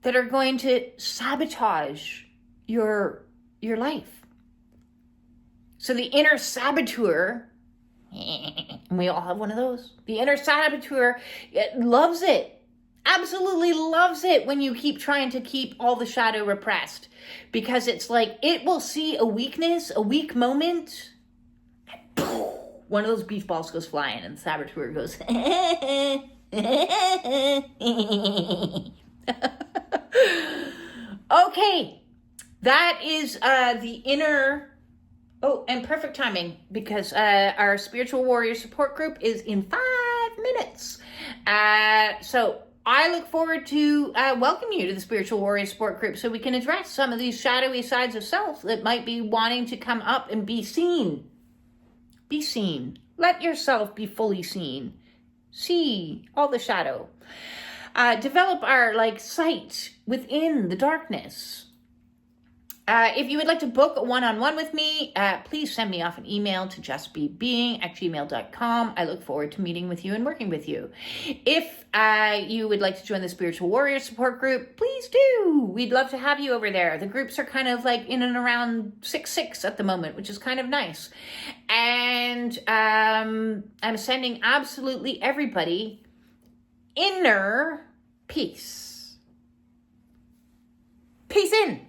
that are going to sabotage your life. So the inner saboteur, and we all have one of those. The inner saboteur loves it, absolutely loves it when you keep trying to keep all the shadow repressed, because it's like it will see a weakness, a weak moment. One of those beach balls goes flying and the saboteur goes, okay, that is the inner, and perfect timing because our spiritual warrior support group is in 5 minutes. So I look forward to welcoming you to the spiritual warrior support group so we can address some of these shadowy sides of self that might be wanting to come up and be seen. Be seen. Let yourself be fully seen. See all the shadow. Develop our sight within the darkness. If you would like to book a one-on-one with me, please send me off an email to justbebeing@gmail.com. I look forward to meeting with you and working with you. If you would like to join the Spiritual Warrior Support Group, please do. We'd love to have you over there. The groups are kind of like in and around 6 at the moment, which is kind of nice. And I'm sending absolutely everybody inner peace. Peace in.